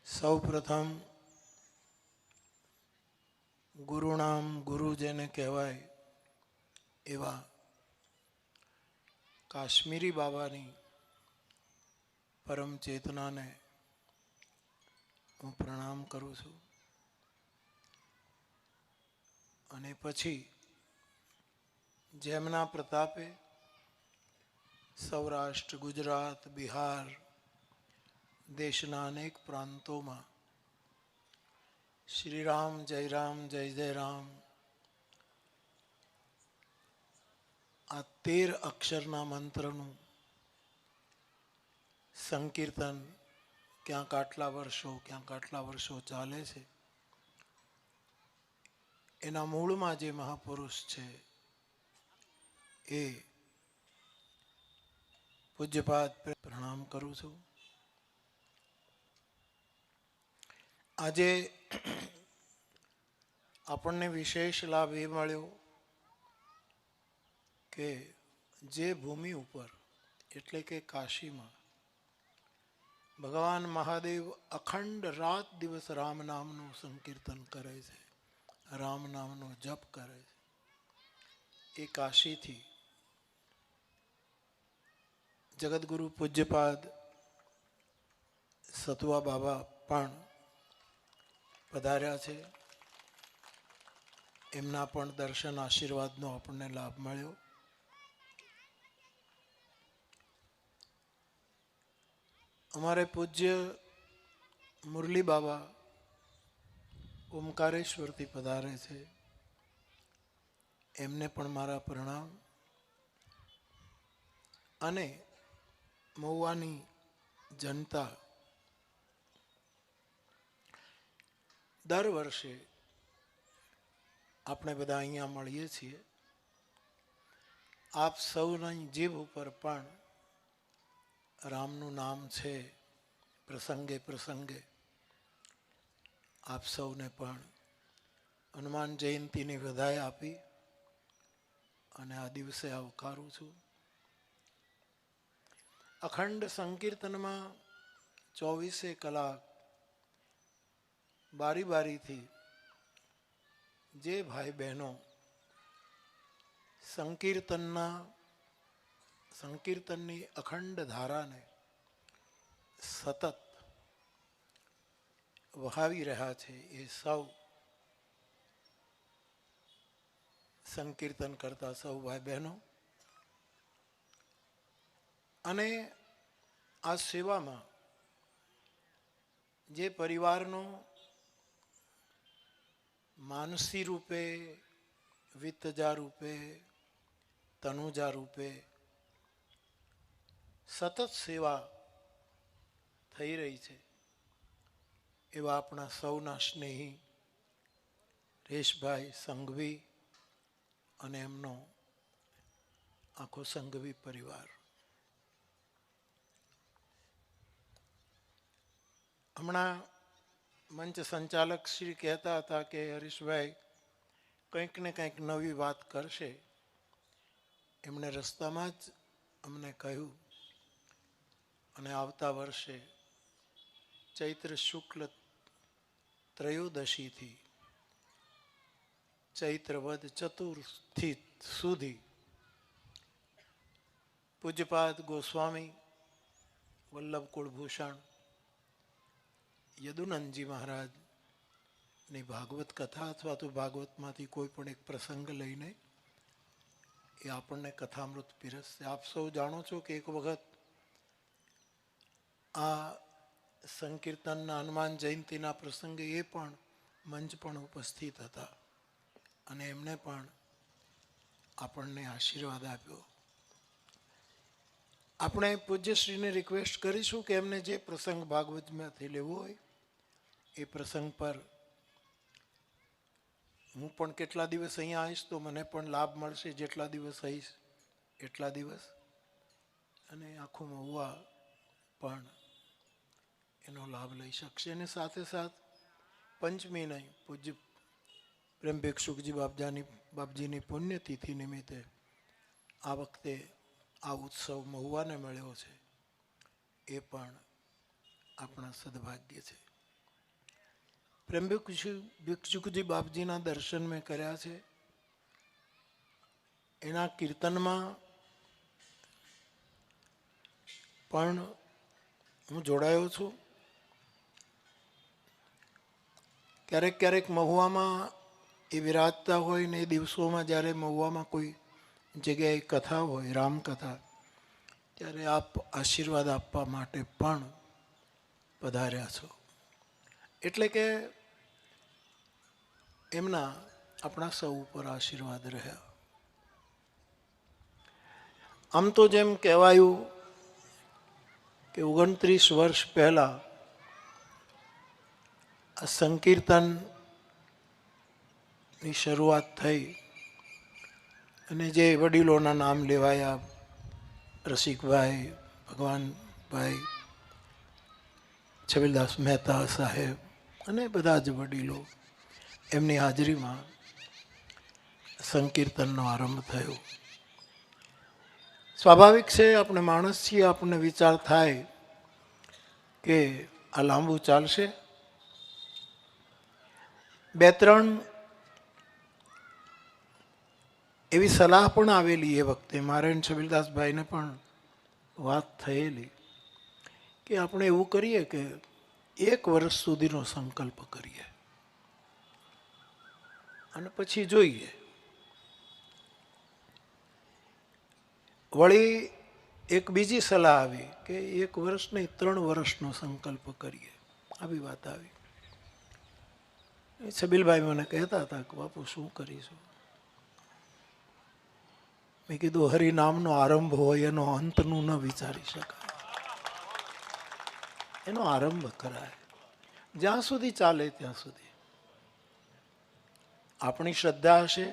સૌ પ્રથમ ગુરુનામ ગુરુ જેને કહેવાય એવા કાશ્મીરી બાબાની પરમ ચેતનાને હું પ્રણામ કરું છું. અને પછી જેમના પ્રતાપે સૌરાષ્ટ્ર, ગુજરાત, બિહાર દેશના અનેક પ્રાંતોમાં શ્રી રામ જય રામ આ 13 અક્ષરના મંત્રનું સંકીર્તન ક્યાંક આટલા વર્ષો ચાલે છે. એના મૂળમાં જે મહાપુરુષ છે એ પૂજ્યપાદ પ્રણામ કરું છું. આજે આપણને વિશેષ લાભ એ મળ્યો કે જે ભૂમિ ઉપર એટલે કે કાશીમાં ભગવાન મહાદેવ અખંડ રાત દિવસ રામ નામનું સંકીર્તન કરે છે, રામ નામનો જપ કરે છે, એ કાશીથી જગતગુરુ પૂજ્યપાદ સતુવા બાબા પણ પધાર્યા છે. એમના પણ દર્શન આશીર્વાદનો આપણને લાભ મળ્યો. અમારે પૂજ્ય મુરલી બાબા ઓમકારેશ્વરથી પધારે છે. એમને પણ મારા પ્રણામ. અને મહુવાની જનતા દર વર્ષે આપણે બધા અહીંયા મળીએ છીએ. આપ સૌની જીભ ઉપર પણ રામનું નામ છે. પ્રસંગે આપ સૌને પણ હનુમાન જયંતીની વધાઈ આપી અને આ દિવસે આવકારું છું. અખંડ સંકીર્તનમાં 24 કલાક બારીથી જે ભાઈ બહેનો સંકીર્તનની અખંડ ધારાને સતત વહાવી રહ્યા છે એ સૌ સંકીર્તન કરતા સૌ ભાઈ બહેનો અને આ સેવામાં જે પરિવારનો માનસી રૂપે, વિત્તજા રૂપે, તનુજા રૂપે સતત સેવા થઈ રહી છે એવા આપણા સૌના સ્નેહી રેશભાઈ સંઘવી અને એમનો આખો સંઘવી પરિવાર. હમણાં મંચ સંચાલક શ્રી કહેતા હતા કે હરીશભાઈ કંઈક ને કંઈક નવી વાત કરશે. એમણે રસ્તામાં જ અમને કહ્યું અને આવતા વર્ષે ચૈત્ર શુક્લ ત્રયોદશીથી ચૈત્ર વદ ચતુર્થી સુધી પૂજ્યપાદ ગોસ્વામી વલ્લભ કુળભૂષણ યદુનંદજી મહારાજની ભાગવત કથા અથવા તો ભાગવતમાંથી કોઈ પણ એક પ્રસંગ લઈને એ આપણને કથામૃત પીરસશે. આપ સૌ જાણો છો કે એક વખત આ સંકીર્તનના હનુમાન જયંતીના પ્રસંગે એ પણ મંચ પણ ઉપસ્થિત હતા અને એમને પણ આપણને આશીર્વાદ આપ્યો. આપણે પૂજ્યશ્રીને રિક્વેસ્ટ કરીશું કે એમને જે પ્રસંગ ભાગવતમાંથી લેવો હોય એ પ્રસંગ પર હું પણ કેટલા દિવસ અહીંયા આવીશ તો મને પણ લાભ મળશે. જેટલા દિવસ આવીશ એટલા દિવસ અને આખું મહુવા પણ એનો લાભ લઈ શકશે. અને સાથે પંચમી નહીં પૂજ્ય પ્રેમ ભિક્ષુકજી બાપજીની પુણ્યતિથિ નિમિત્તે આ વખતે આ ઉત્સવ મહુવાને મળ્યો છે એ પણ આપણા સદભાગ્ય છે. પ્રેમ ભિક્ષુકજી બાપજીના દર્શન મેં કર્યા છે. એના કીર્તનમાં પણ હું જોડાયો છું. ક્યારેક ક્યારેક મહુવામાં એ વિરાજતા હોય ને એ દિવસોમાં જ્યારે મહુવામાં કોઈ જગ્યાએ કથા હોય, રામકથા, ત્યારે આપ આશીર્વાદ આપવા માટે પણ પધાર્યા છો. એટલે કે એમના આપણા સૌ ઉપર આશીર્વાદ રહ્યા. આમ તો જેમ કહેવાયું કે 29 વર્ષ પહેલા આ સંકીર્તનની શરૂઆત થઈ અને જે વડીલોના નામ લેવાયા, રસિકભાઈ, ભગવાનભાઈ, છબીલદાસ મહેતા સાહેબ અને બધા જ વડીલો, એમની હાજરીમાં સંકીર્તનનો આરંભ થયો. સ્વાભાવિક છે, આપણે માણસ છીએ, આપણને વિચાર થાય કે આ લાંબુ ચાલશે. 2-3 એવી સલાહ પણ આવેલી એ વખતે, મારે છબીલદાસભાઈને પણ વાત થયેલી કે આપણે એવું કરીએ કે 1 વર્ષ સુધીનો સંકલ્પ કરીએ અને પછી જોઈએ. વળી એક બીજી સલાહ આવી કે 1 વર્ષ નહીં 3 વર્ષનો સંકલ્પ કરીએ. આવી વાત આવી. છબીલભાઈ મને કહેતા હતા કે બાપુ શું કરીશું? મેં કીધું હરિનામનો આરંભ હોય એનો અંતનું ન વિચારી શકાય, એનો આરંભ કરાય. જ્યાં સુધી ચાલે ત્યાં સુધી આપણી શ્રદ્ધા હશે,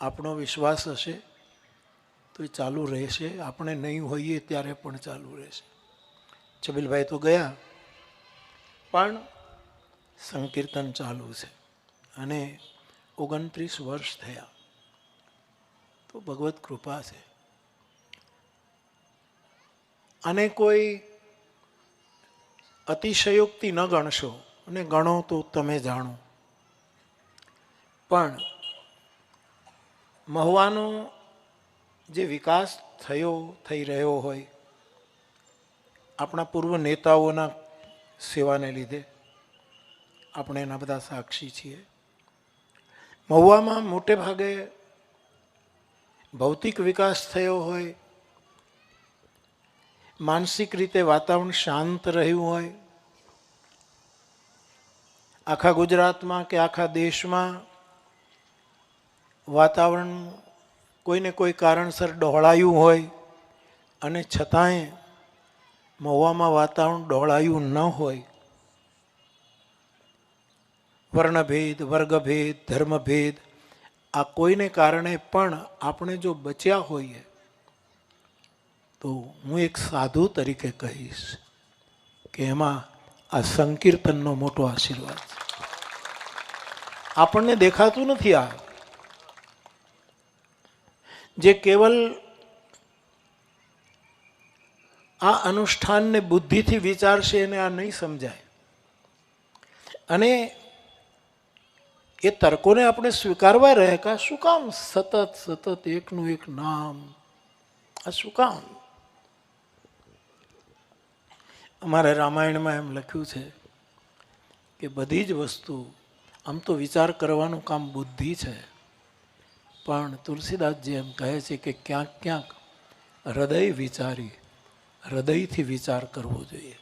આપણો વિશ્વાસ હશે તો એ ચાલુ રહેશે. આપણે નહીં હોઈએ ત્યારે પણ ચાલુ રહેશે. છબીલભાઈ તો ગયા, પણ સંકીર્તન ચાલુ છે અને 29 વર્ષ થયા. તો ભગવત કૃપા છે. અને કોઈ અતિશયોક્તિ ન ગણશો, અને ગણો તો તમે જાણો. પણ મહુવાનો જે વિકાસ થઈ રહ્યો હોય, આપણા પૂર્વ નેતાઓના સેવાને લીધે આપણે એના બધા સાક્ષી છીએ. મહુવામાં મોટે ભાગે ભૌતિક વિકાસ થયો હોય, માનસિક રીતે વાતાવરણ શાંત રહ્યું હોય. આખા ગુજરાતમાં કે આખા દેશમાં વાતાવરણ કોઈને કોઈ કારણસર ડહોળાયું હોય અને છતાંય મહુવામાં વાતાવરણ ડહોળાયું ન હોય. વર્ણભેદ, વર્ગભેદ, ધર્મભેદ, આ કોઈને કારણે પણ આપણે જો બચ્યા હોઈએ તો હું એક સાધુ તરીકે કહીશ કે એમાં આ સંકીર્તનનો મોટો આશીર્વાદ છે. આપણને દેખાતું નથી. આ જે કેવલ આ અનુષ્ઠાનને બુદ્ધિથી વિચારશે એને આ નહીં સમજાય. અને એ તર્કોને આપણે સ્વીકારવા રહે કે શું કામ સતત એકનું એક નામ, આ શું કામ? અમારે રામાયણમાં એમ લખ્યું છે કે બધી જ વસ્તુ, આમ તો વિચાર કરવાનું કામ બુદ્ધિ છે, પણ તુલસીદાસજી એમ કહે છે કે ક્યાંક ક્યાંક હૃદયથી વિચાર કરવો જોઈએ.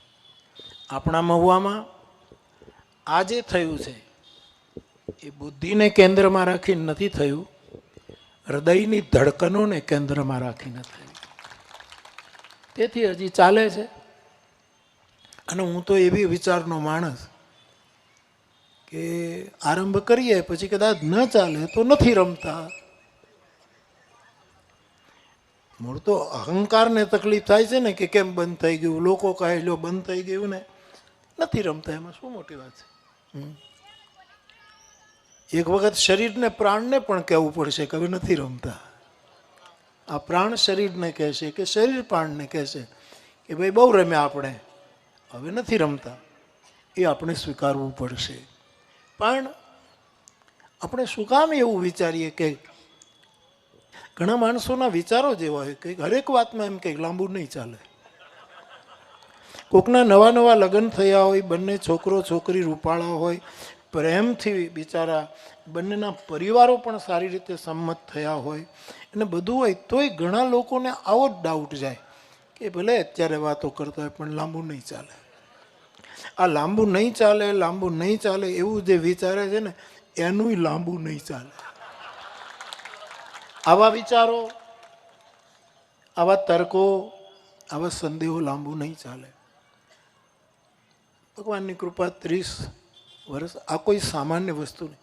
આપણા મહુવામાં આ જે થયું છે એ બુદ્ધિને કેન્દ્રમાં રાખીને નથી થયું, હૃદયની ધડકનોને કેન્દ્રમાં રાખીને થયું. તેથી હજી ચાલે છે. અને હું તો એવી વિચારનો માણસ કે આરંભ કરીએ પછી કદાચ ન ચાલે તો નથી રમતા. મૂળ તો અહંકારને તકલીફ થાય છે ને કે કેમ બંધ થઈ ગયું, લોકો કહે લો બંધ થઈ ગયું ને, નથી રમતા. એમાં શું મોટી વાત છે? એક વખત શરીરને, પ્રાણને પણ કહેવું પડશે કે હવે નથી રમતા. આ પ્રાણ શરીરને કહેશે કે શરીર પ્રાણને કહેશે કે ભાઈ બહુ રમ્યા આપણે, હવે નથી રમતા. એ આપણે સ્વીકારવું પડશે. પણ આપણે શું કામ એવું વિચારીએ કે ઘણા માણસોના વિચારો જેવા હોય કે હરેક વાતમાં એમ કંઈક લાંબુ નહીં ચાલે. કોકના નવા નવા લગ્ન થયા હોય, બંને છોકરો છોકરી રૂપાળા હોય, પ્રેમથી બિચારા બંનેના પરિવારો પણ સારી રીતે સંમત થયા હોય અને બધું હોય, તોય ઘણા લોકોને આવો જ ડાઉટ જાય કે ભલે અત્યારે વાતો કરતા હોય પણ લાંબુ નહીં ચાલે. આ લાંબુ નહીં ચાલે, લાંબુ નહીં ચાલે એવું જે વિચારે છે ને એનું લાંબુ નહીં ચાલે. આવા વિચારો, આવા તર્કો, આવા સંદેહો લાંબુ નહીં ચાલે. ભગવાનની કૃપા 30 વર્ષ આ કોઈ સામાન્ય વસ્તુ નહીં.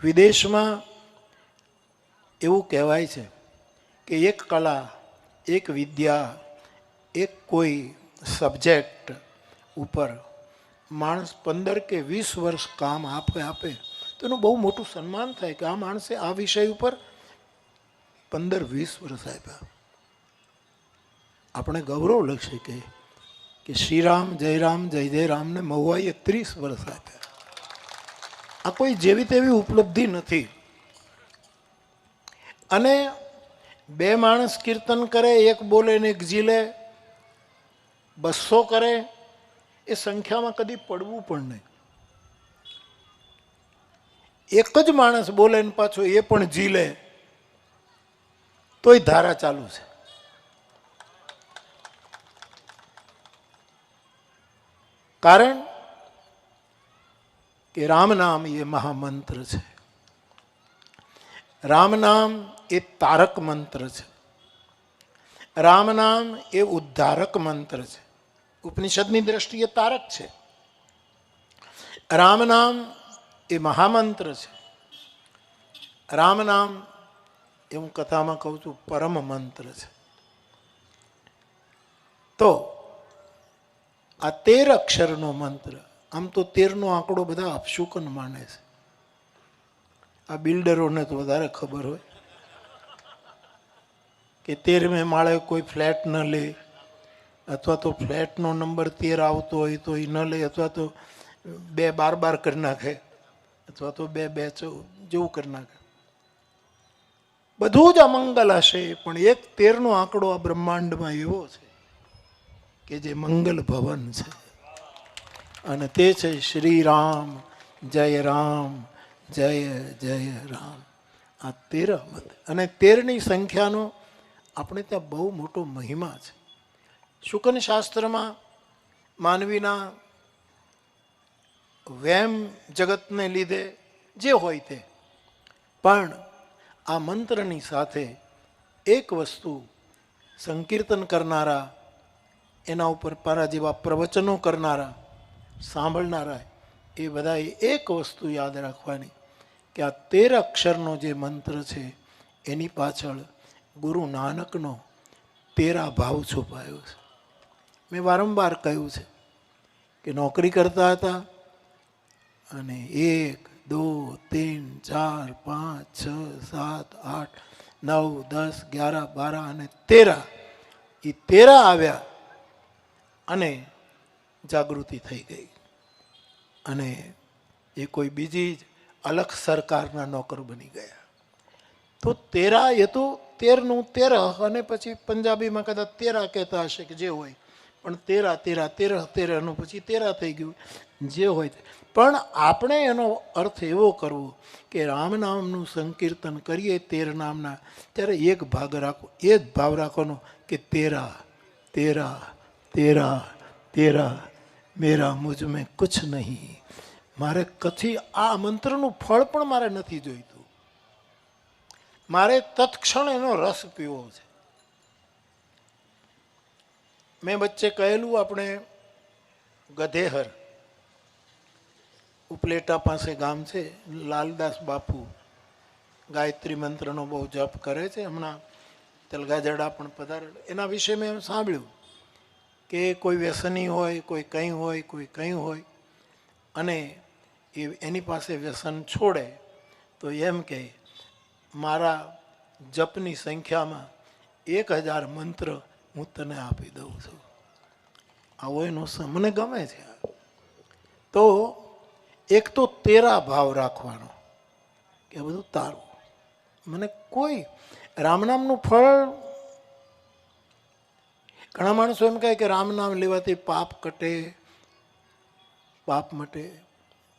વિદેશમાં એવું કહેવાય છે કે એક કલા, એક વિદ્યા, એક કોઈ સબ્જેક્ટ ઉપર માણસ 15 કે 20 વર્ષ કામ આપે તો એનું બહુ મોટું સન્માન થાય કે આ માણસે આ વિષય ઉપર 15-20 વર્ષ આપ્યા. આપણે ગૌરવ લખશે કે શ્રીરામ જય જય રામને મહુવાએ 30 વર્ષ આપ્યા. આ કોઈ જેવી તેવી ઉપલબ્ધિ નથી. અને 2 માણસ કીર્તન કરે, એક બોલે ને એક ઝીલે, 200 કરે, એ સંખ્યામાં કદી પડવું પણ નહીં. એક જ માણસ બોલે ને પાછો એ પણ ઝીલે તોય ધારા ચાલુ છે. કારણ કે રામ નામ એ મહામંત્ર છે. રામ નામ એ તારક મંત્ર છે. રામ નામ એ ઉદ્ધારક મંત્ર છે. ઉપનિષદની દ્રષ્ટિએ તારક છે. રામ નામ એ મહામંત્ર છે. રામ નામ એ હું કથામાં કહું છું પરમ મંત્ર છે. તો આ 13 અક્ષરનો મંત્ર, આમ તો 13નો આંકડો બધા અપશુકન માને છે. આ બિલ્ડરોને તો વધારે ખબર હોય કે 13મે માળે કોઈ ફ્લેટ ન લે, અથવા તો ફ્લેટનો નંબર 13 આવતો હોય તો એ ન લે, અથવા તો 2 12 કરી નાખે, અથવા તો 2 14 જેવું કરી નાખે. બધું જ અમંગલ હશે, પણ એક 13નો આંકડો આ બ્રહ્માંડમાં એવો છે કે જે મંગલ ભવન છે. અને તે છે શ્રી રામ જય જય રામ. આ 13 મત અને 13ની સંખ્યાનો આપણે ત્યાં બહુ મોટો મહિમા છે. શુકન શાસ્ત્રમાં માનવીના વેમ જગતને લીધે જે હોય તે, પણ આ મંત્રની સાથે એક વસ્તુ સંકીર્તન કરનારા, એના ઉપર પારા જેવા પ્રવચનો કરનારા, સાંભળનારા, એ બધાએ એક વસ્તુ યાદ રાખવાની કે આ 13 અક્ષરનો જે મંત્ર છે એની પાછળ ગુરુ નાનકનો 13 ભાવ છુપાયો છે. મેં વારંવાર કહ્યું છે કે નોકરી કરતા હતા અને 1 2 3 4 5 6 7 8 9 10 11 12 અને 13, એ 13 આવ્યા અને જાગૃતિ થઈ ગઈ. અને એ કોઈ બીજી જ અલગ સરકારના નોકર બની ગયા. તો 13 એ તો 13નું 13, અને પછી પંજાબીમાં કદાચ 13 કહેતા હશે કે જે હોય, પણ 13 પછી 13 થઈ ગયું, જે હોય. પણ આપણે એનો અર્થ એવો કરવો કે રામ નામનું સંકીર્તન કરીએ 13 નામના, ત્યારે એક ભાગ રાખો, એ જ ભાવ રાખવાનો કે 13 મેરા મુझ મેં કુછ નહીં. મારે કથી આ મંત્રનું ફળ પણ મારે નથી જોઈતું, મારે તત્ક્ષણ એનો રસ પીવો છે. મેં વચ્ચે કહેલું, આપણે ગધેહર ઉપલેટા પાસે ગામ છે, લાલદાસ બાપુ ગાયત્રી મંત્રનો બહુ જપ કરે છે. હમણાં તલગાજડા પણ પધારે. એના વિશે મેં સાંભળ્યું કે કોઈ વ્યસની હોય, કોઈ કંઈ હોય, અને એની પાસે વ્યસન છોડે તો એમ કે મારા જપની સંખ્યામાં 1000 મંત્ર હું તને આપી દઉં છું. આવો એનો મને ગમે છે. તો એક તો તેરા ભાવ રાખવાનો કે બધું તારું. મને કોઈ રામ નામનું ફળ, ઘણા માણસો એમ કહે કે રામ નામ લેવાથી પાપ કટે, પાપ મટે.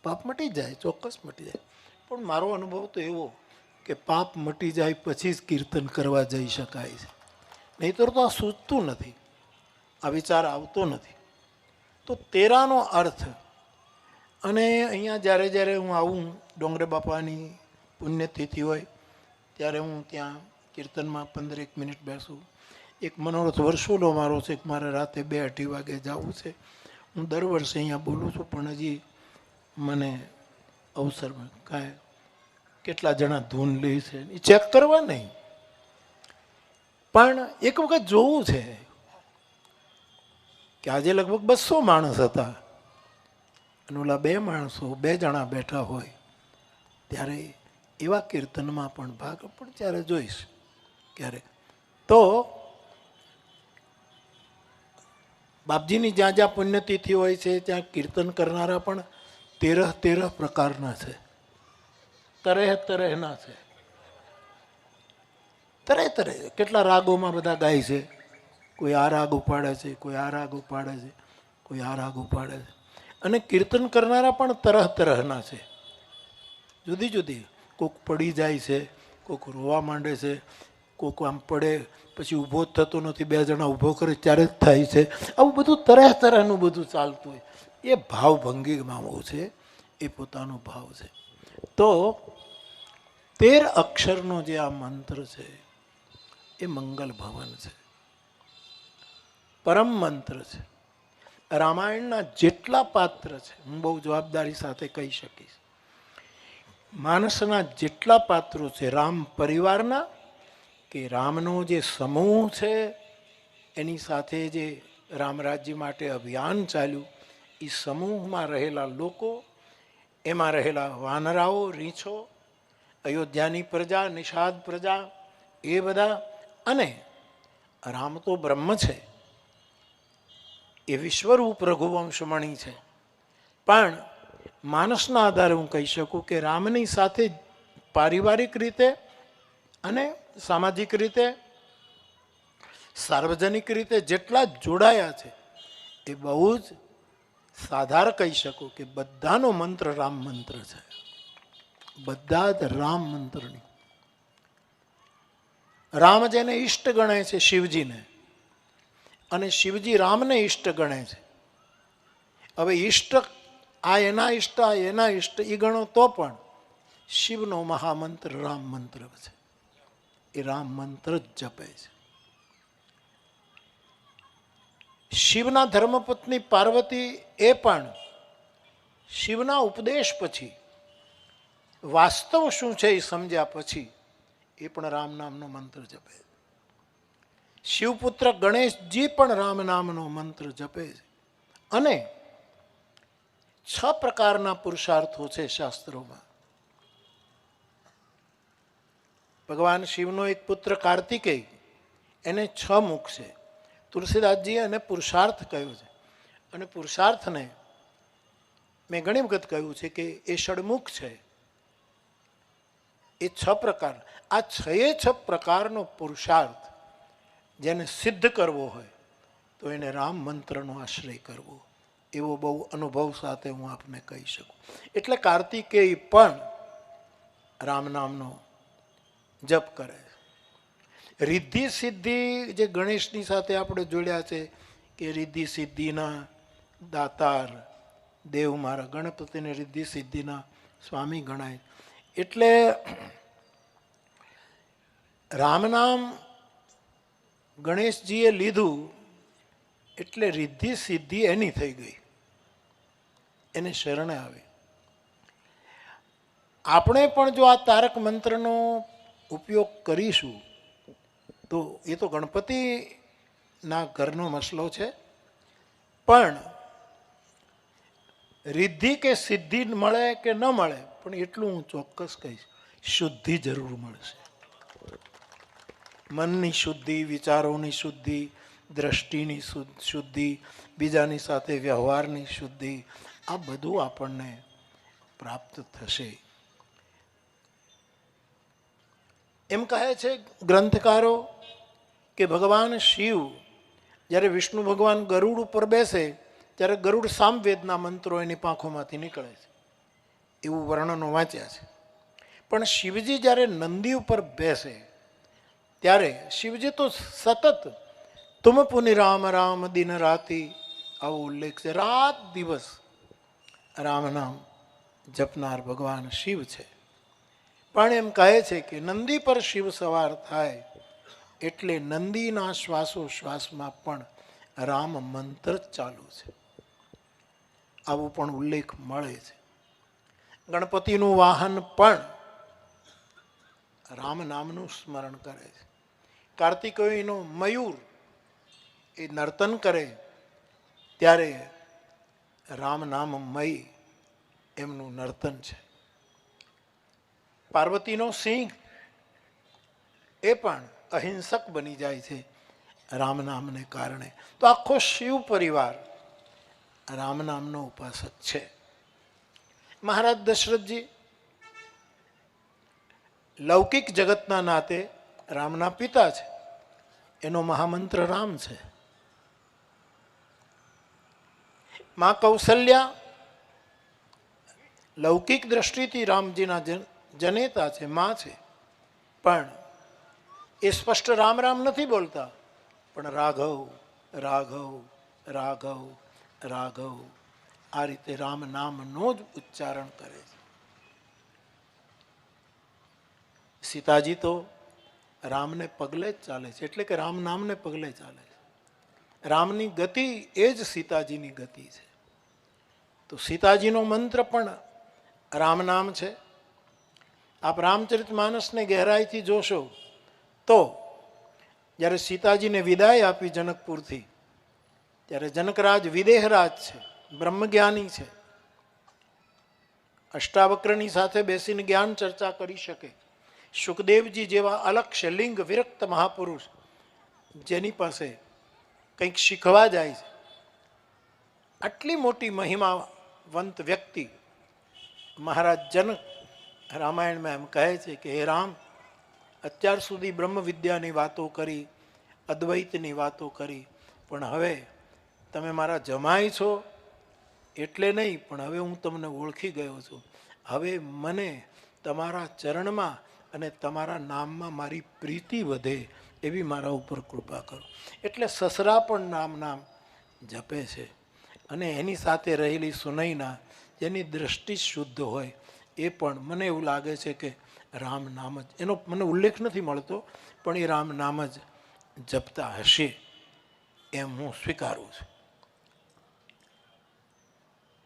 પાપ મટી જાય, ચોક્કસ મટી જાય, પણ મારો અનુભવ તો એવો કે પાપ મટી જાય પછી જ કીર્તન કરવા જઈ શકાય છે, નહીંતર તો આ સૂચતું નથી, આ વિચાર આવતો નથી. તો તેરાનો અર્થ, અને અહીંયા જ્યારે જ્યારે હું આવું, ડોંગરે બાપાની પુણ્યતિથિ હોય ત્યારે હું ત્યાં કીર્તનમાં 15 મિનિટ બેસું. એક મનોરથ વર્ષોનો મારો છે કે મારે રાતે 2-2:30 વાગે જવું છે. હું દર વર્ષે અહીંયા બોલું છું, પણ હજી મને અવસર કાંઈ કેટલા જણા ધૂન લે છે એ ચેક કરવા નહીં, પણ એક વખત જોવું છે કે આજે લગભગ 200 માણસ હતા અને ઓલા 2 માણસો 2 જણા બેઠા હોય ત્યારે એવા કીર્તનમાં પણ ભાગ પણ ત્યારે જોઈશ ક્યારે. તો બાપજીની જ્યાં જ્યાં પુણ્યતિથિ હોય છે ત્યાં કીર્તન કરનારા પણ 13 પ્રકારના છે, તરેહના છે, તરે કેટલા રાગોમાં બધા ગાય છે. કોઈ આ રાગ ઉપાડે છે, કોઈ આ રાગ ઉપાડે છે, કોઈ આ રાગ ઉપાડે છે. અને કીર્તન કરનારા પણ તરહના છે, જુદી જુદી. કોક પડી જાય છે, કોક રોવા માંડે છે, કોક આમ પડે પછી ઊભો જ થતો નથી, 2 જણા ઊભો કરે ત્યારે જ થાય છે. આવું બધું તરહનું બધું ચાલતું હોય. એ ભાવ ભંગીમાં બહુ છે, એ પોતાનો ભાવ છે. તો 13 અક્ષરનો જે આ મંત્ર છે એ મંગલ ભવન છે, પરમ મંત્ર છે. રામાયણના જેટલા પાત્ર છે, હું બહુ જવાબદારી સાથે કહી શકીશ, માનસના જેટલા પાત્રો છે, રામ પરિવારના કે રામનો જે સમૂહ છે, એની સાથે જે રામ રાજ્ય માટે અભિયાન ચાલ્યું, એ સમૂહમાં રહેલા લોકો, એમાં રહેલા વાનરાઓ, રીંછો, અયોધ્યાની પ્રજા, નિષાદ પ્રજા, એ બધા, અને રામ તો બ્રહ્મ છે, એ વિશ્વરૂપ રઘુવંશમણી છે. પણ માનસના આધારે હું કહી શકું કે રામની સાથે પારિવારિક રીતે અને સામાજિક રીતે, સાર્વજનિક રીતે જેટલા જોડાયા છે એ બહુ જ સાધાર કહી શકું કે બધાનો મંત્ર રામ મંત્ર છે, બધા જ રામ મંત્રની. રામ જેને ઈષ્ટ ગણે છે શિવજીને, અને શિવજી રામને ઈષ્ટ ગણે છે. હવે ઈષ્ટ, આ એના ઈષ્ટ, આ એના ઈષ્ટ એ ગણો તો પણ શિવનો મહામંત્ર રામ મંત્ર છે, એ રામ મંત્ર જ જપે છે. શિવના ધર્મપત્ની પાર્વતી એ પણ શિવના ઉપદેશ પછી, વાસ્તવ શું છે એ સમજ્યા પછી એ પણ રામ નામનો મંત્ર જપે. શિવપુત્ર ગણેશજી પણ રામ નામનો મંત્ર જપે છે. અને 6 પ્રકારના પુરુષાર્થો છે શાસ્ત્રોમાં. ભગવાન શિવનો એક પુત્ર કાર્તિકેય, એને 6 મુખ છે. તુલસીદાસજીએ એને પુરુષાર્થ કહ્યું છે. અને પુરુષાર્થને મેં ઘણી વખત કહ્યું છે કે એ ષડમુખ છે, એ 6 પ્રકાર. આ 6 પ્રકારનો પુરુષાર્થ જેને સિદ્ધ કરવો હોય તો એને રામ મંત્રનો આશ્રય કરવો, એવો બહુ અનુભવ સાથે હું આપને કહી શકું. એટલે કાર્તિકેય પણ રામ નામનો જપ કરે. રિદ્ધિ સિદ્ધિ જે ગણેશની સાથે આપણે જોડ્યા છે કે રિદ્ધિ સિદ્ધિના દાતાર દેવ, મારા ગણપતિને રિદ્ધિ સિદ્ધિના સ્વામી ગણાય. એટલે રામ નામ ગણેશજીએ લીધું એટલે રિદ્ધિ સિદ્ધિ એની થઈ ગઈ, એને શરણે આવી. આપણે પણ જો આ તારક મંત્રનો ઉપયોગ કરીશું તો એ તો ગણપતિના ઘરનો મસલો છે, પણ રિદ્ધિ કે સિદ્ધિ મળે કે ન મળે, પણ એટલું હું ચોક્કસ કહીશ, શુદ્ધિ જરૂર મળશે. મનની શુદ્ધિ, વિચારોની શુદ્ધિ, દ્રષ્ટિની શુદ્ધિ, બીજાની સાથે વ્યવહારની શુદ્ધિ, આ બધું આપણને પ્રાપ્ત થશે. એમ કહે છે ગ્રંથકારો કે ભગવાન શિવ જ્યારે વિષ્ણુ ભગવાન ગરુડ ઉપર બેસે ત્યારે ગરુડ સામવેદના મંત્રો એની પાંખોમાંથી નીકળે છે, એવું વર્ણનો વાંચ્યા છે. પણ શિવજી જ્યારે નંદી ઉપર બેસે ત્યારે શિવજી તો સતત તુમ પુનિ રામ રામ દિન રાતી આવો ઉલ્લેખ છે. રાત દિવસ રામ નામ જપનાર ભગવાન શિવ છે. પણ એમ કહે છે કે નંદી પર શિવ સવાર થાય એટલે નંદીના શ્વાસોશ્વાસમાં પણ રામ મંત્ર જ ચાલુ છે, આવો પણ ઉલ્લેખ મળે છે. ગણપતિનું વાહન પણ રામ નામનું સ્મરણ કરે છે. કાર્તિકેયનો મયુર એ નર્તન કરે ત્યારે રામ નામમય એમનું નર્તન છે. પાર્વતીનો સિંહ એ પણ અહિંસક બની જાય છે રામ નામને કારણે. તો આખો શિવ પરિવાર રામ નામનો ઉપાસક છે. મહારાજ દશરથજી લૌકિક જગતના નાતે રામના પિતા છે, એનો મહામંત્ર રામ છે. માં કૌશલ્યા લૌકિક દ્રષ્ટિથી રામજીના જનેતા છે, માં છે, પણ એ સ્પષ્ટ રામ રામ નથી બોલતા, પણ રાઘવ રાઘવ રાઘવ રાઘવ આ રીતે રામ નામનો જ ઉચ્ચારણ કરે છે. સીતાજી તો રામને પગલે જ ચાલે છે, એટલે કે રામ નામને પગલે ચાલે છે. રામની ગતિ એ જ સીતાજીની ગતિ છે. તો સીતાજીનો મંત્ર પણ રામ નામ છે. આપ રામચરિતમાનસને ગહેરાઈથી જોશો તો જ્યારે સીતાજીને વિદાય આપી જનકપુરથી, ત્યારે જનકરાજ વિદેહરાજ છે, બ્રહ્મજ્ઞાની છે, અષ્ટાવક્રની સાથે બેસીને જ્ઞાન ચર્ચા કરી શકે. સુખદેવજી જેવા અલક્ષ્ય લિંગ વિરક્ત મહાપુરુષ જેની પાસે કંઈક શીખવા જાય છે, આટલી મોટી મહિમાવંત વ્યક્તિ મહારાજ જનક રામાયણમાં એમ કહે છે કે હે રામ, અત્યાર સુધી બ્રહ્મ વિદ્યાની વાતો કરી, અદ્વૈતની વાતો કરી, પણ હવે તમે મારા જમાઈ છો એટલે નહીં, પણ હવે હું તમને ઓળખી ગયો છું. હવે મને તમારા ચરણમાં અને તમારા નામમાં મારી પ્રીતિ વધે એવી મારા ઉપર કૃપા કરો. એટલે સસરા પણ નામ જપે છે. અને એની સાથે રહેલી સુનૈના, જેની દ્રષ્ટિ શુદ્ધ હોય, એ પણ મને એવું લાગે છે કે રામ નામ જ, એનો મને ઉલ્લેખ નથી મળતો, પણ એ રામ નામ જ જપતા હશે એમ હું સ્વીકારું છું.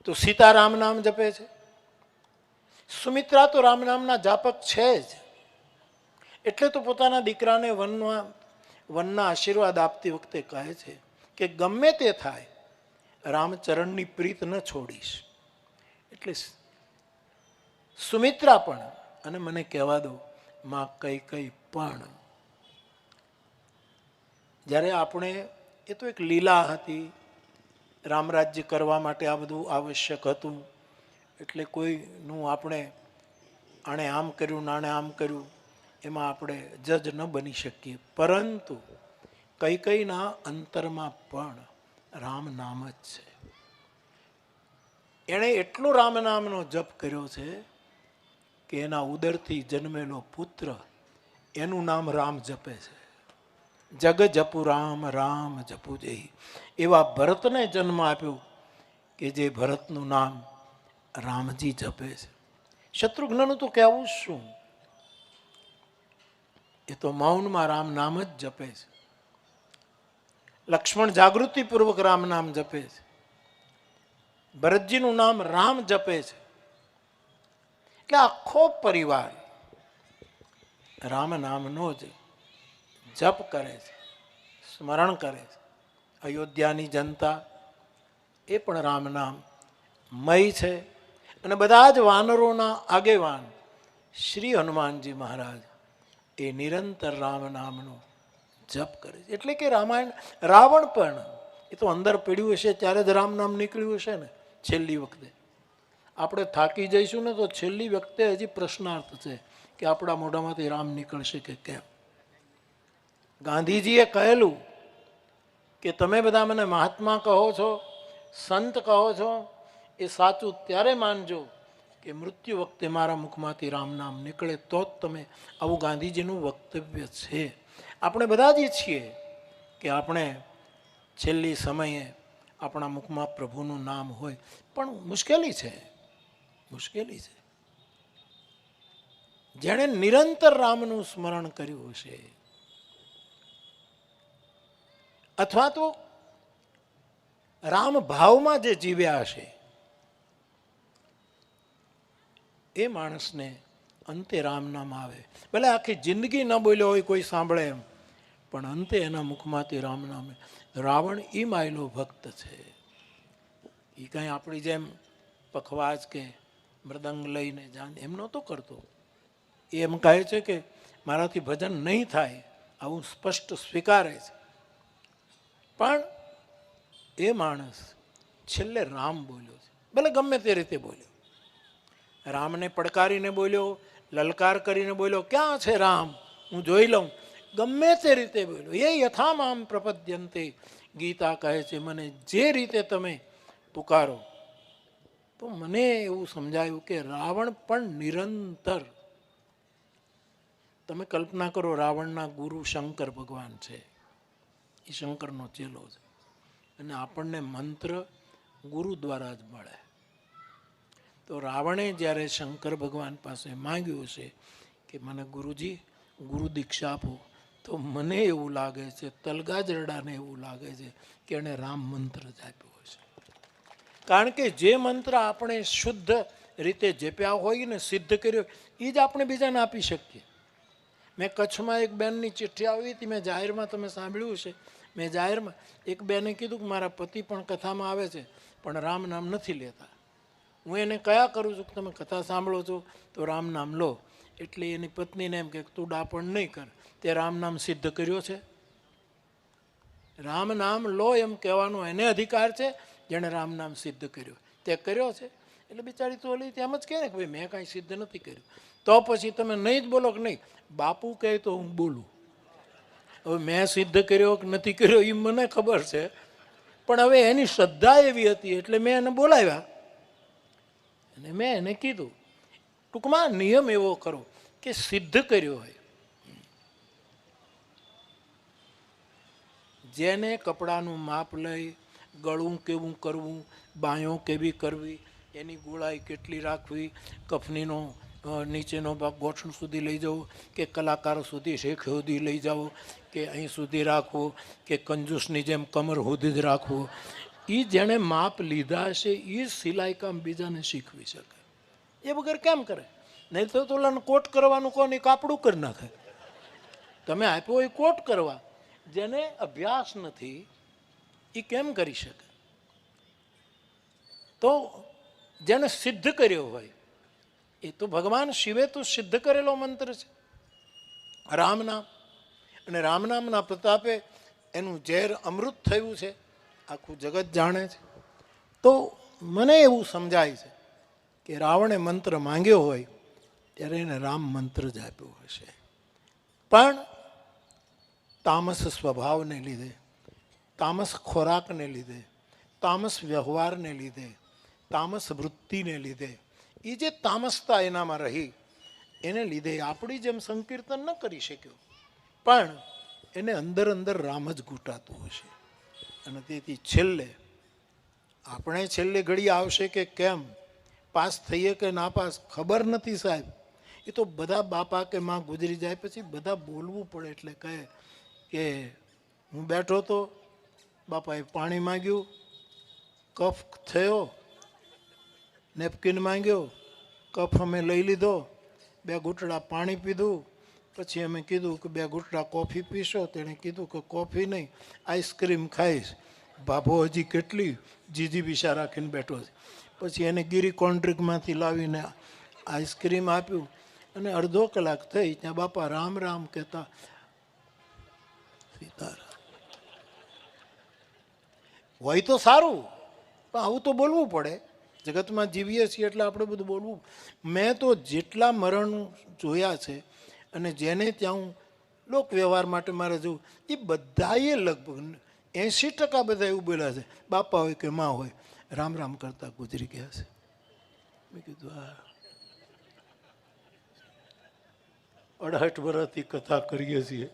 તો સીતા રામ નામ જપે છે. સુમિત્રા તો રામ નામના જાપક છે જ, એટલે તો પોતાના દીકરાને વનના આશીર્વાદ આપતી વખતે કહે છે કે ગમે તે થાય રામચરણની પ્રીત ન છોડીશ. એટલે સુમિત્રા પણ, અને મને કહેવા દો માં કઈ પણ, જ્યારે આપણે, એ તો એક લીલા હતી, રામરાજ્ય કરવા માટે આ બધું આવશ્યક હતું, એટલે કોઈનું આપણે આણે આમ કર્યું નાણે આમ કર્યું એમાં આપણે જજ ન બની શકીએ. પરંતુ કઈના અંતરમાં પણ રામ નામ જ છે. એણે એટલો રામ નામનો જપ કર્યો છે કે એના ઉદરથી જન્મેલો પુત્ર એનું નામ રામ જપે છે. જગ જપુ રામ રામ જપુ જય. એવા ભરતને જન્મ આપ્યો કે જે ભરતનું નામ રામજી જપે છે. શત્રુઘ્નનું તો કહેવું શું, એ તો મૌનમાં રામ નામ જ જપે છે. લક્ષ્મણ જાગૃતિપૂર્વક રામ નામ જપે છે. ભરતજીનું નામ રામ જપે છે. એટલે આખો પરિવાર રામ નામનો જ જપ કરે છે, સ્મરણ કરે છે. અયોધ્યાની જનતા એ પણ રામ નામ મય છે. અને બધા જ વાનરોના આગેવાન શ્રી હનુમાનજી મહારાજ એ નિરંતર રામ નામનો જપ કરે છે. એટલે કે રામાયણ, રાવણ પણ એ તો અંદર પડ્યું હશે ત્યારે જ રામ નામ નીકળ્યું હશે ને છેલ્લી વખતે. આપણે થાકી જઈશું ને તો છેલ્લી વખતે હજી પ્રશ્નાર્થ છે કે આપણા મોઢામાંથી રામ નીકળશે કે કેમ. ગાંધીજીએ કહેલું કે તમે બધા મને મહાત્મા કહો છો, સંત કહો છો, એ સાચું ત્યારે માનજો કે મૃત્યુ વખતે મારા મુખમાંથી રામ નામ નીકળે તો જ તમે. આવું ગાંધીજીનું વક્તવ્ય છે. આપણે બધા જ છીએ કે આપણે છેલ્લી સમયે આપણા મુખમાં પ્રભુનું નામ હોય, પણ મુશ્કેલી છે. જેણે નિરંતર રામનું સ્મરણ કર્યું હશે, અથવા તો રામ ભાવમાં જે જીવ્યા હશે, એ માણસને અંતે રામ નામ આવે. ભલે આખી જિંદગી ન બોલ્યો હોય કોઈ સાંભળે એમ, પણ અંતે એના મુખમાંથી રામ નામ. રાવણ ઈ માયલો ભક્ત છે. એ કંઈ આપણી જેમ પખવાજ કે મૃદંગ લઈને જાન એમ નહોતો કરતો. એ એમ કહે છે કે મારાથી ભજન નહીં થાય, આવું સ્પષ્ટ સ્વીકારે છે. પણ એ માણસ છેલ્લે રામ બોલ્યો છે. ભલે ગમે તે રીતે બોલ્યો, રામને પડકારીને બોલ્યો, લલકાર કરીને બોલ્યો, ક્યાં છે રામ, હું જોઈ લઉં, ગમે તે રીતે બોલ્યો. એ યથામામ પ્રપદ્યંતે, ગીતા કહે છે, મને જે રીતે તમે પુકારો. તો મને એવું સમજાયું કે રાવણ પણ નિરંતર, તમે કલ્પના કરો, રાવણના ગુરુ શંકર ભગવાન છે, એ શંકરનો ચેલો છે, અને આપણને મંત્ર ગુરુ દ્વારા જ મળે. તો રાવણે જ્યારે શંકર ભગવાન પાસે માંગ્યું છે કે મને ગુરુજી ગુરુ દીક્ષા આપો, તો મને એવું લાગે છે, તલગાજરડાને એવું લાગે છે કે એણે રામ મંત્ર જ આપ્યો હશે. કારણ કે જે મંત્ર આપણે શુદ્ધ રીતે જપ્યા હોય ને, સિદ્ધ કર્યો, એ જ આપણે બીજાને આપી શકીએ. મેં કચ્છમાં એક બેનની ચિઠ્ઠી આવી હતી, મેં જાહેરમાં, તમે સાંભળ્યું છે, મેં જાહેરમાં એક બેને કીધું કે મારા પતિ પણ કથામાં આવે છે પણ રામ નામ નથી લેતા. હું એને કયા કરું છું કે તમે કથા સાંભળો છો તો રામ નામ લો. એટલે એની પત્નીને એમ કે તું ડાપણ નહીં કર, તે રામ નામ સિદ્ધ કર્યો છે? રામ નામ લો એમ કહેવાનો એને અધિકાર છે જેણે રામ નામ સિદ્ધ કર્યો. તે કર્યો છે એટલે બિચારી તો ઓલી તેમ જ કહે ને કે ભાઈ મેં કાંઈ સિદ્ધ નથી કર્યું. તો પછી તમે નહીં જ બોલો કે નહીં, બાપુ કહે તો હું બોલું. હવે મેં સિદ્ધ કર્યો કે નથી કર્યો એ મને ખબર છે, પણ હવે એની શ્રદ્ધા એવી હતી એટલે મેં એને બોલાવ્યા અને મેં એને કીધું. ટૂંકમાં નિયમ એવો કરો કે સિદ્ધ કર્યો હોય. જેને કપડાનું માપ લઈ, ગળું કેવું કરવું, બાંયો કેવી કરવી, એની ગોળાઈ કેટલી રાખવી, કફનીનો નીચેનો ભાગ ગોઠણ સુધી લઈ જવો કે કલાકારો સુધી શેખ સુધી લઈ જાઓ કે અહીં સુધી રાખવો કે કંજૂસની જેમ કમર સુધી જ રાખવું, એ જેણે માપ લીધા હશે એ જ સિલાઈ કામ બીજાને શીખવી શકે. એ વગર કેમ કરે? નહીં તો ઓલાને કોટ કરવાનું કોને કાપડું કરી નાખે. તમે આપ્યો એ કોટ કરવા, જેને અભ્યાસ નથી એ કેમ કરી શકે? તો જેને સિદ્ધ કર્યો હોય, એ તો ભગવાન શિવે તો સિદ્ધ કરેલો મંત્ર છે રામ નામ. અને રામ નામના પ્રતાપે એનું ઝેર અમૃત થયું છે, આખું જગત જાણે છે. તો મને એવું સમજાય છે કે રાવણે મંત્ર માંગ્યો હોય ત્યારે એને રામ મંત્ર જ આપ્યો હશે. પણ તામસ સ્વભાવને લીધે, તામસ ખોરાકને લીધે, તામસ વ્યવહારને લીધે, તામસ વૃત્તિને લીધે, એ જે તામસતા એનામાં રહી એને લીધે આપણી જેમ સંકીર્તન ન કરી શક્યો, પણ એને અંદર અંદર રામ જ ઘૂંટાતું હશે. અને તેથી છેલ્લે આપણે છેલ્લે ઘડી આવશે કે કેમ, પાસ થઈએ કે ના પાસ ખબર નથી સાહેબ. એ તો બધા બાપા કે માં ગુજરી જાય પછી બધા બોલવું પડે. એટલે કહે કે હું બેઠો તો બાપાએ પાણી માંગ્યું, કફ થયો, નેપકિન માંગ્યો, કફ અમે લઈ લીધો, 2 ઘૂંટડા પાણી પીધું, પછી અમે કીધું કે 2 ઘૂંટડા કોફી પીશો. તેણે કીધું કે કોફી નહીં, આઈસ્ક્રીમ ખાઈશ. ભાભો હજી કેટલી જીજી વિશા રાખીને બેઠો છે. પછી એને ગિરી કોન્ટ્રીકમાંથી લાવીને આઈસ્ક્રીમ આપ્યું અને અડધો કલાક થઈ ત્યાં બાપા રામ રામ કહેતા સીતારામ. હોય તો સારું, પણ આવું તો બોલવું પડે. જગતમાં જીવીએ છીએ એટલે આપણે બધું બોલવું. મેં તો જેટલા મરણ જોયા છે અને જેને ત્યાં હું લોક વ્યવહાર માટે મારે જવું, એ બધાએ લગભગ 80% બધા એવું બોલ્યા છે, બાપા હોય કે માં હોય, રામ રામ કરતા ગુજરી ગયા છે. મેં કીધું આ 68 વર્ષથી કથા કરીએ છીએ,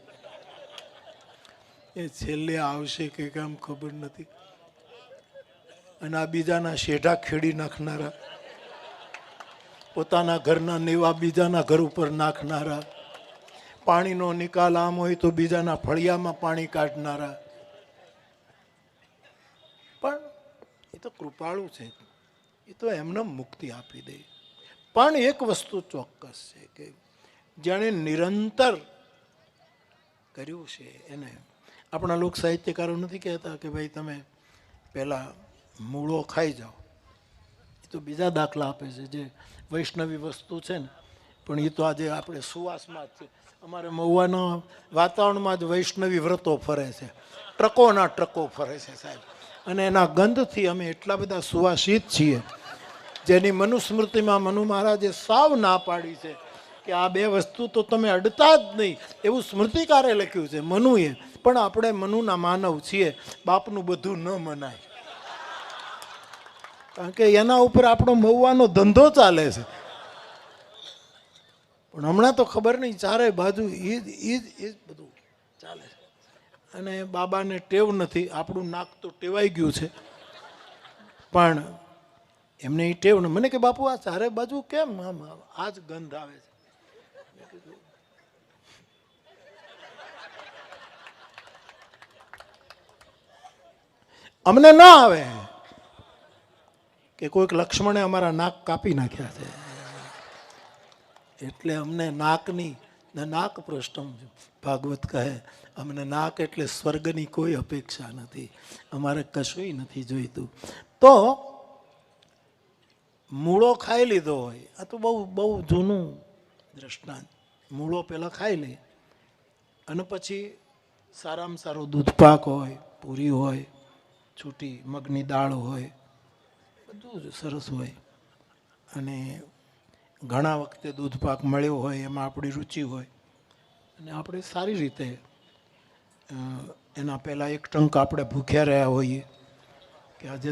એ છેલ્લે આવશે કે કેમ ખબર નથી. અને આ બીજાના શેઢા ખેડી નાખનારા, પોતાના ઘરના નેવા બીજાના ઘર ઉપર નાખનારા, પાણીનો નિકાલ આમ હોય તો બીજાના ફળિયામાં પાણી કાઢનારા. પણ એ તો કૃપાળુ છે, એ તો એમને મુક્તિ આપી દે. પણ એક વસ્તુ ચોક્કસ છે કે જેણે નિરંતર કર્યું છે એને, આપણા લોક સાહિત્યકારો નથી કહેતા કે ભાઈ તમે પહેલાં મૂળો ખાઈ જાઓ, એ તો બીજા દાખલા આપે છે જે વૈષ્ણવી વસ્તુ છે ને. પણ એ તો આજે આપણે સુવાસમાં જ છે. અમારે મહુવાના વાતાવરણમાં જ વૈષ્ણવી વ્રતો ફરે છે, ટ્રકોના ટ્રકો ફરે છે સાહેબ. અને એના ગંધથી અમે એટલા બધા સુવાસિત છીએ, જેની મનુસ્મૃતિમાં મનુ મહારાજે સાવ ના પાડી છે કે આ બે વસ્તુ તો તમે અડતા જ નહીં, એવું સ્મૃતિકારે લખ્યું છે મનુએ. પણ આપણે મનુના માનવ છીએ, બાપનું બધું ન મનાય, કારણ કે એના ઉપર આપણો મહુવાનો ધંધો ચાલે છે. પણ હમણાં તો ખબર નહીં, ચારે બાજુ એ જ બધું ચાલે છે. અને બાબાને ટેવ નથી, આપણું નાક તો ટેવાઈ ગયું છે, પણ એમને એ ટેવ ને. મને કે બાપુ આ ચારે બાજુ કેમ આમ આ જ ગંધ આવે છે? અમને ના આવે કે કોઈક લક્ષ્મણે અમારા નાક કાપી નાખ્યા છે, એટલે અમને નાકની નાક પ્રષ્ટમ ભાગવત કહે, અમને નાક એટલે સ્વર્ગની કોઈ અપેક્ષા નથી, અમારે કશુંય નથી જોઈતું. તો મૂળો ખાઈ લીધો હોય, આ તો બહુ બહુ જૂનું દ્રષ્ટાંત. મૂળો પહેલાં ખાઈ લે અને પછી સારામાં સારો દૂધપાક હોય, પૂરી હોય, છૂટી મગની દાળ હોય, બધું જ સરસ હોય. અને ઘણા વખતે દૂધપાક મળ્યો હોય, એમાં આપણી રુચિ હોય, અને આપણે સારી રીતે એના પહેલાં એક ટંક આપણે ભૂખ્યા રહ્યા હોઈએ કે આજે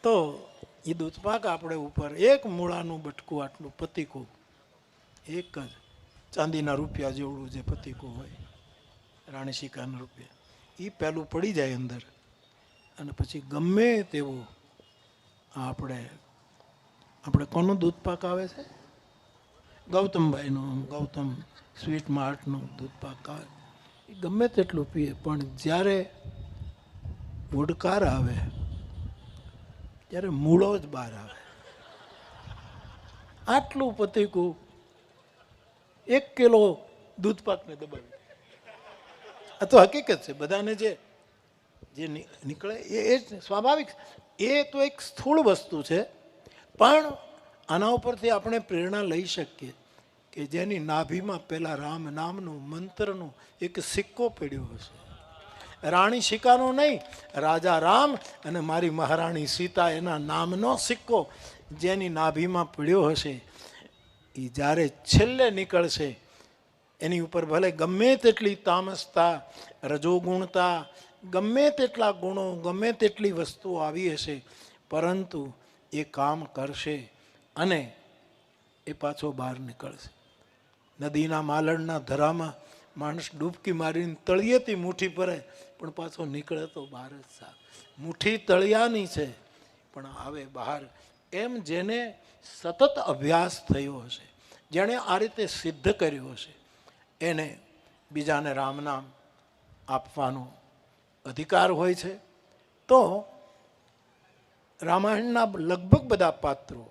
તો એ દૂધપાક આપણે ઉપર એક મૂળાનું બટકું આટલું પતીકું, એક જ ચાંદીના રૂપિયા જેવડું જે પતીકું હોય, રાણી સિક્કાના રૂપિયા, એ પહેલું પડી જાય અંદર. અને પછી ગમે તેવું આપણે કોનું દૂધપાક આવે છે? ગૌતમભાઈનું, ગૌતમ સ્વીટ માર્ટનું દૂધપાક આવે, એ ગમે તેટલું પીએ, પણ જ્યારે ઓડકાર આવે ત્યારે મૂળો જ બહાર આવે. આટલું પતીકું 1 કિલો દૂધપાકને દબાવી. આ તો હકીકત છે, બધાને જે નીકળે એ સ્વાભાવિક. એ તો એક સ્થૂળ વસ્તુ છે, પણ આના ઉપરથી આપણે પ્રેરણા લઈ શકીએ કે જેની નાભીમાં પહેલાં રામ નામનું મંત્રનું એક સિક્કો પડ્યો હશે. રાણી સિક્કાનો નહીં, રાજા રામ અને મારી મહારાણી સીતા એના નામનો સિક્કો જેની નાભીમાં પડ્યો હશે, એ જ્યારે છેલ્લે નીકળશે એની ઉપર ભલે ગમે તેટલી તામસતા, રજોગુણતા, ગમે તેટલા ગુણો, ગમે તેટલી વસ્તુઓ આવી હશે, પરંતુ એ કામ કરશે અને એ પાછો બહાર નીકળશે. નદીના માલણના ધરામાં માણસ ડૂબકી મારીને તળિયેથી મુઠ્ઠી ભરે, પણ પાછો નીકળે તો બહાર જ સાફ. મુઠ્ઠી તળિયાની છે પણ આવે બહાર. એમ જેને સતત અભ્યાસ થયો હશે, જેણે આ રીતે સિદ્ધ કર્યો હશે, એને બીજાને રામ નામ આપવાનો અધિકાર હોય છે. તો રામાયણના લગભગ બધા પાત્રો,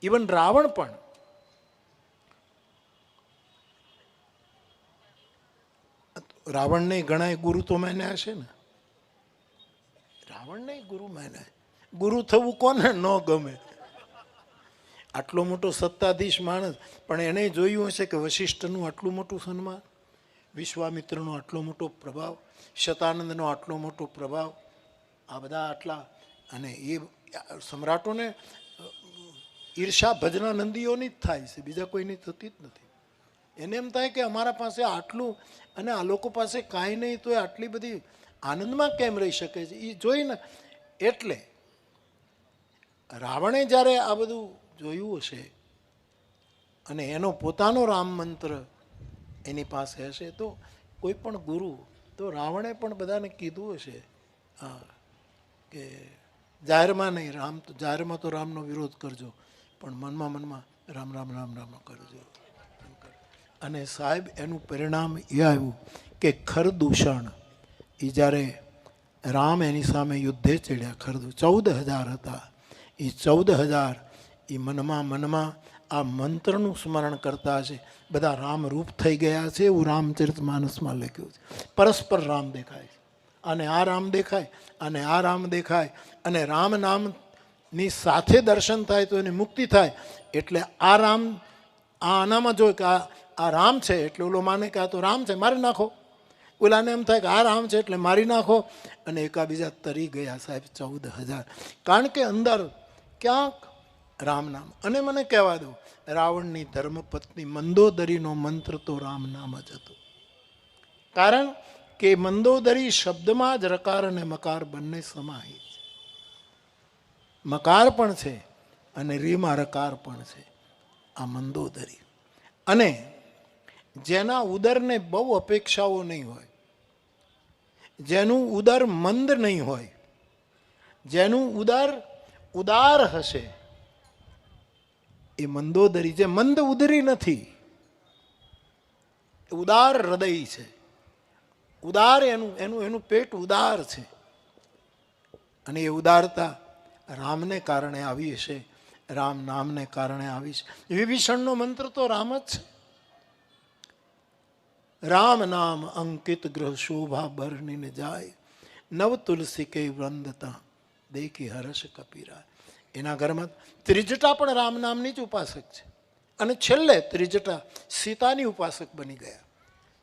ઇવન રાવણ પણ, રાવણને ઘણા ગુરુ તો માન્યા હશે ને, રાવણને ગુરુ માન્યા. ગુરુ થવું કોને ન ગમે? આટલો મોટો સત્તાધીશ માણસ, પણ એને જોયું હશે કે વશિષ્ઠનું આટલું મોટું સન્માન, વિશ્વામિત્રનો આટલો મોટો પ્રભાવ, શતાનંદનો આટલો મોટો પ્રભાવ, આ બધા આટલા, અને એ સમ્રાટોને ઈર્ષા ભજનાનંદીઓની જ થાય છે, બીજા કોઈની થતી જ નથી. એને એમ થાય કે અમારા પાસે આટલું અને આ લોકો પાસે કાંઈ નહીં તો આટલી બધી આનંદમાં કેમ રહી શકે છે એ જોઈને. એટલે રાવણે જ્યારે આ બધું જોયું હશે અને એનો પોતાનો રામ મંત્ર એની પાસે હશે, તો કોઈ પણ ગુરુ, તો રાવણે પણ બધાને કીધું હશે કે જાહેરમાં નહીં, જાહેરમાં તો રામનો વિરોધ કરજો, પણ મનમાં રામ રામ રામ રામ કરજો. અને સાહેબ એનું પરિણામ એ આવ્યું કે ખરદૂષણ એ જ્યારે રામ એની સામે યુદ્ધે ચડ્યા, 14,000 હતા, એ 14,000 એ મનમાં આ મંત્રનું સ્મરણ કરતા હશે. બધા રામરૂપ થઈ ગયા છે એવું રામચરિત માનસમાં લખ્યું છે. પરસ્પર રામ દેખાય છે, અને આ રામ દેખાય અને આ રામ દેખાય, અને રામ નામની સાથે દર્શન થાય તો એની મુક્તિ થાય. એટલે આ રામ આનામાં જો કે આ રામ છે એટલે ઓલો માને કે આ તો રામ છે, મારી નાખો. ઓલાને એમ થાય કે આ રામ છે એટલે મારી નાખો, અને એકાબીજા તરી ગયા સાહેબ 14,000. કારણ કે અંદર ક્યાંક રામ નામ. અને મને કહેવા દો, રાવણની ધર્મપત્ની મંદોદરીનો મંત્ર તો રામ નામ જ હતો. કારણ કે મંદોદરી શબ્દમાં જ રકાર અને મકાર બંને સમાહિત છે. મકાર પણ છે અને રીમાં રકાર પણ છે, આ મંદોદરી. અને જેના ઉદરને બહુ અપેક્ષાઓ નહીં હોય, જેનું ઉદર મંદ નહીં હોય, જેનું ઉદર ઉદાર હશે, એ મંદોદરી. જે મંદ ઉદરી નથી, ઉદાર હૃદય છે. ઉદાર એનું પેટ ઉદાર છે, અને એ ઉદારતા રામને કારણે આવી હશે, રામ નામને કારણે આવી છે. વિભીષણનો મંત્ર તો રામ જ છે. રામ નામ અંકિત ગ્રહ શોભા બરનીને જાય, નવ તુલસી કે વૃંદતા દેખી હર્ષ કપીરા. એના ઘરમાં ત્રિજટા પણ રામ નામની જ ઉપાસક છે. અને છેલ્લે ત્રિજટા સીતાની ઉપાસક બની ગયા.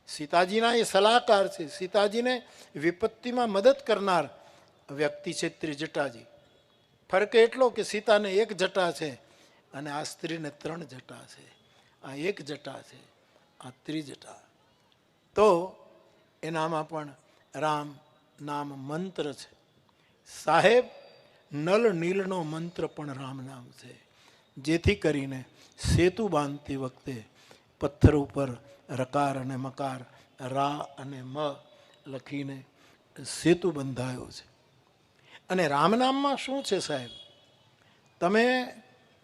સીતાજીના એ સલાહકાર છે, સીતાજીને વિપત્તિમાં મદદ કરનાર વ્યક્તિ છે ત્રિજટાજી. ફરક એટલો કે સીતાને એક જટા છે અને આ સ્ત્રીને 3 જટા છે. આ એક જટા છે, આ ત્રિજટા. તો એનામાં પણ રામ નામ મંત્ર છે. સાહેબ નલ નીલનો મંત્ર પણ રામ નામ છે, જેથી કરીને સેતુ બાંધતી વખતે પથ્થર ઉપર રકાર અને મકાર, રા અને મ લખીને સેતુ બંધાયો છે. અને રામનામમાં શું છે સાહેબ, તમે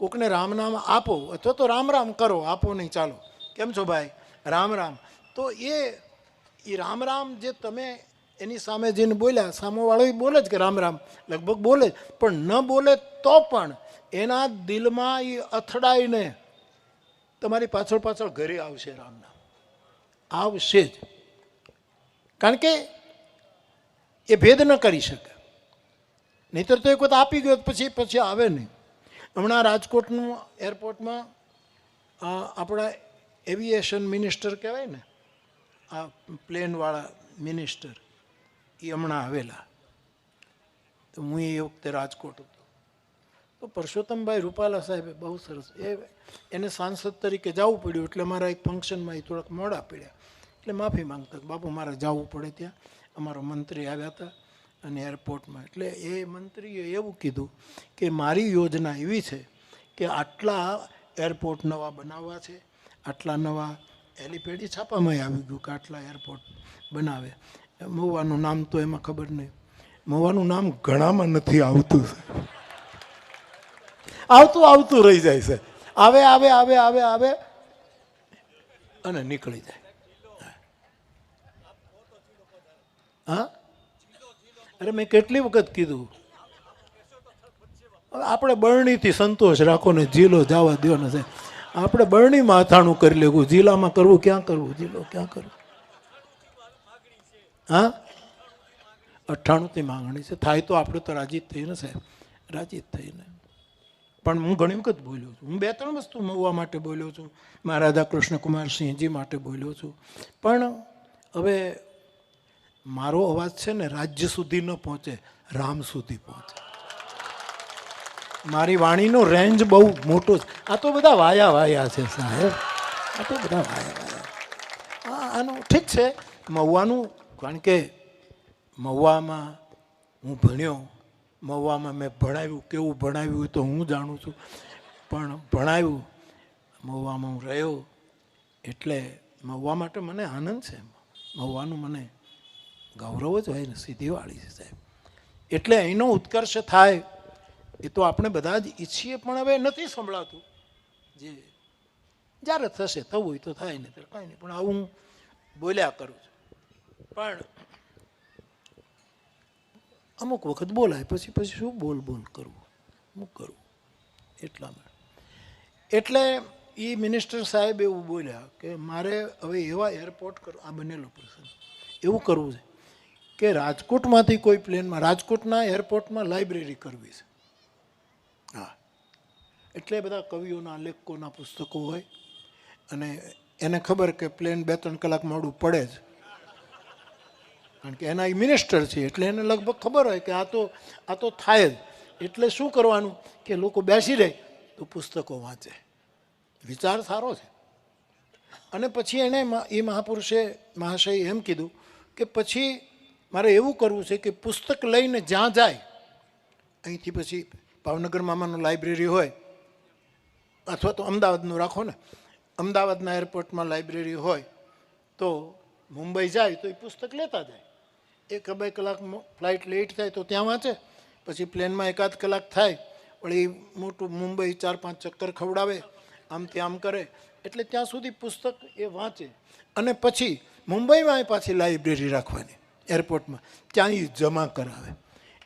કોકને રામનામ આપો અથવા તો રામ રામ કરો, આપો નહીં ચાલો, કેમ છો ભાઈ, રામ રામ. તો એ રામ રામ જે તમે એની સામે જઈને બોલ્યા, સામેવાળો બોલે જ કે રામ રામ, લગભગ બોલે જ, પણ ન બોલે તો પણ એના દિલમાં એ અથડાઈને તમારી પાછળ પાછળ ઘરે આવશે રામ નામ, આવશે જ. કારણ કે એ ભેદ ન કરી શકે. નહીંતર તો એક વખત આપી ગયો પછી આવે નહીં. હમણાં રાજકોટનું એરપોર્ટમાં આપણા એવિએશન મિનિસ્ટર કહેવાય ને, આ પ્લેનવાળા મિનિસ્ટર, એ હમણાં આવેલા. તો હું એ વખતે રાજકોટ હતો. તો પરસોત્તમભાઈ રૂપાલા સાહેબે બહુ સરસ, એને સાંસદ તરીકે જવું પડ્યું, એટલે મારા એક ફંક્શનમાં એ થોડાક મોડા પડ્યા, એટલે માફી માંગતા બાપુ મારે જવું પડે. ત્યાં અમારો મંત્રી આવ્યા હતા અને એરપોર્ટમાં, એટલે એ મંત્રીએ એવું કીધું કે મારી યોજના એવી છે કે આટલા એરપોર્ટ નવા બનાવવા છે, આટલા નવા હેલિપેડ, છાપામાં આવી ગયું કે આટલા એરપોર્ટ બનાવે. મહુવાનું નામ તો એમાં ખબર નહીં, મહુવાનું નામ ઘણામાં નથી આવતું, આવતું રહી જાય છે, આવે આવે આવે આવે આવે અને નીકળી જાય. હા, અરે મેં કેટલી વખત કીધું, આપણે બરણીથી સંતોષ રાખો ને, જિલ્લો જવા દો ને. આપણે બરણીમાં અથાણું કરી લેવું, જિલ્લામાં કરવું ક્યાં કરવું, જિલ્લો ક્યાં કરવું. હા, 98થી માંગણી છે, થાય તો આપણે તો રાજી જ થઈને સાહેબ, રાજી જ થઈને. પણ હું ઘણી વખત બોલ્યો છું, હું 2-3 વસ્તુ મહુવા માટે બોલ્યો છું, મહારાજા કૃષ્ણકુમાર સિંહજી માટે બોલ્યો છું. પણ હવે મારો અવાજ છે ને રાજ્ય સુધી ન પહોંચે, રામ સુધી પહોંચે. મારી વાણીનો રેન્જ બહુ મોટો છે. આ તો બધા વાયા વાયા છે સાહેબ, આ તો બધા વાયા વાયા. હા, આનું ઠીક છે મહુવાનું, કારણ કે મહુવામાં હું ભણ્યો, મહુવામાં મેં ભણાવ્યું. કેવું ભણાવ્યું તો હું જાણું છું, પણ ભણાવ્યું. મહુવામાં હું રહ્યો, એટલે મહુવા માટે મને આનંદ છે. મહુવાનું મને ગૌરવ જ હોય ને, સીધી વાળી છે સાહેબ. એટલે અહીંનો ઉત્કર્ષ થાય એ તો આપણે બધા જ ઈચ્છીએ, પણ હવે નથી સંભળાતું. જે જ્યારે થશે થવું હોય તો થાય, નહીં તો કાંઈ નહીં. પણ આવું હું બોલ્યા કરું છું. પણ અમુક વખત બોલાય, પછી શું બોલ કરવું, હું કરું એટલા માટે. એટલે એ મિનિસ્ટર સાહેબ એવું બોલ્યા કે મારે હવે એવા એરપોર્ટ આ બનેલો પ્રસંગ એવું કરવું છે કે રાજકોટમાંથી કોઈ પ્લેનમાં રાજકોટના એરપોર્ટમાં લાઇબ્રેરી કરવી છે. હા, એટલે બધા કવિઓના, લેખકોના પુસ્તકો હોય, અને એને ખબર કે પ્લેન 2-3 કલાક મોડું પડે જ, કારણ કે એના એ મિનિસ્ટર છે, એટલે એને લગભગ ખબર હોય કે આ તો થાય જ. એટલે શું કરવાનું કે લોકો બેસી રહે તો પુસ્તકો વાંચે. વિચાર સારો છે. અને પછી એને એ મહાશય એમ કીધું કે પછી મારે એવું કરવું છે કે પુસ્તક લઈને જ્યાં જાય, અહીંથી પછી ભાવનગર મામાનું લાઇબ્રેરી હોય, અથવા તો અમદાવાદનું રાખો ને, અમદાવાદના એરપોર્ટમાં લાઇબ્રેરી હોય, તો મુંબઈ જાય તો એ પુસ્તક લેતા જાય. 1-2 કલાક ફ્લાઇટ લેટ થાય તો ત્યાં વાંચે, પછી પ્લેનમાં 1-8 કલાક થાય, પણ એ મોટું મુંબઈ 4-5 ચક્કર ખવડાવે, આમથી આમ કરે, એટલે ત્યાં સુધી પુસ્તક એ વાંચે. અને પછી મુંબઈમાં પાછી લાઇબ્રેરી રાખવાની એરપોર્ટમાં, ત્યાં એ જમા કરાવે.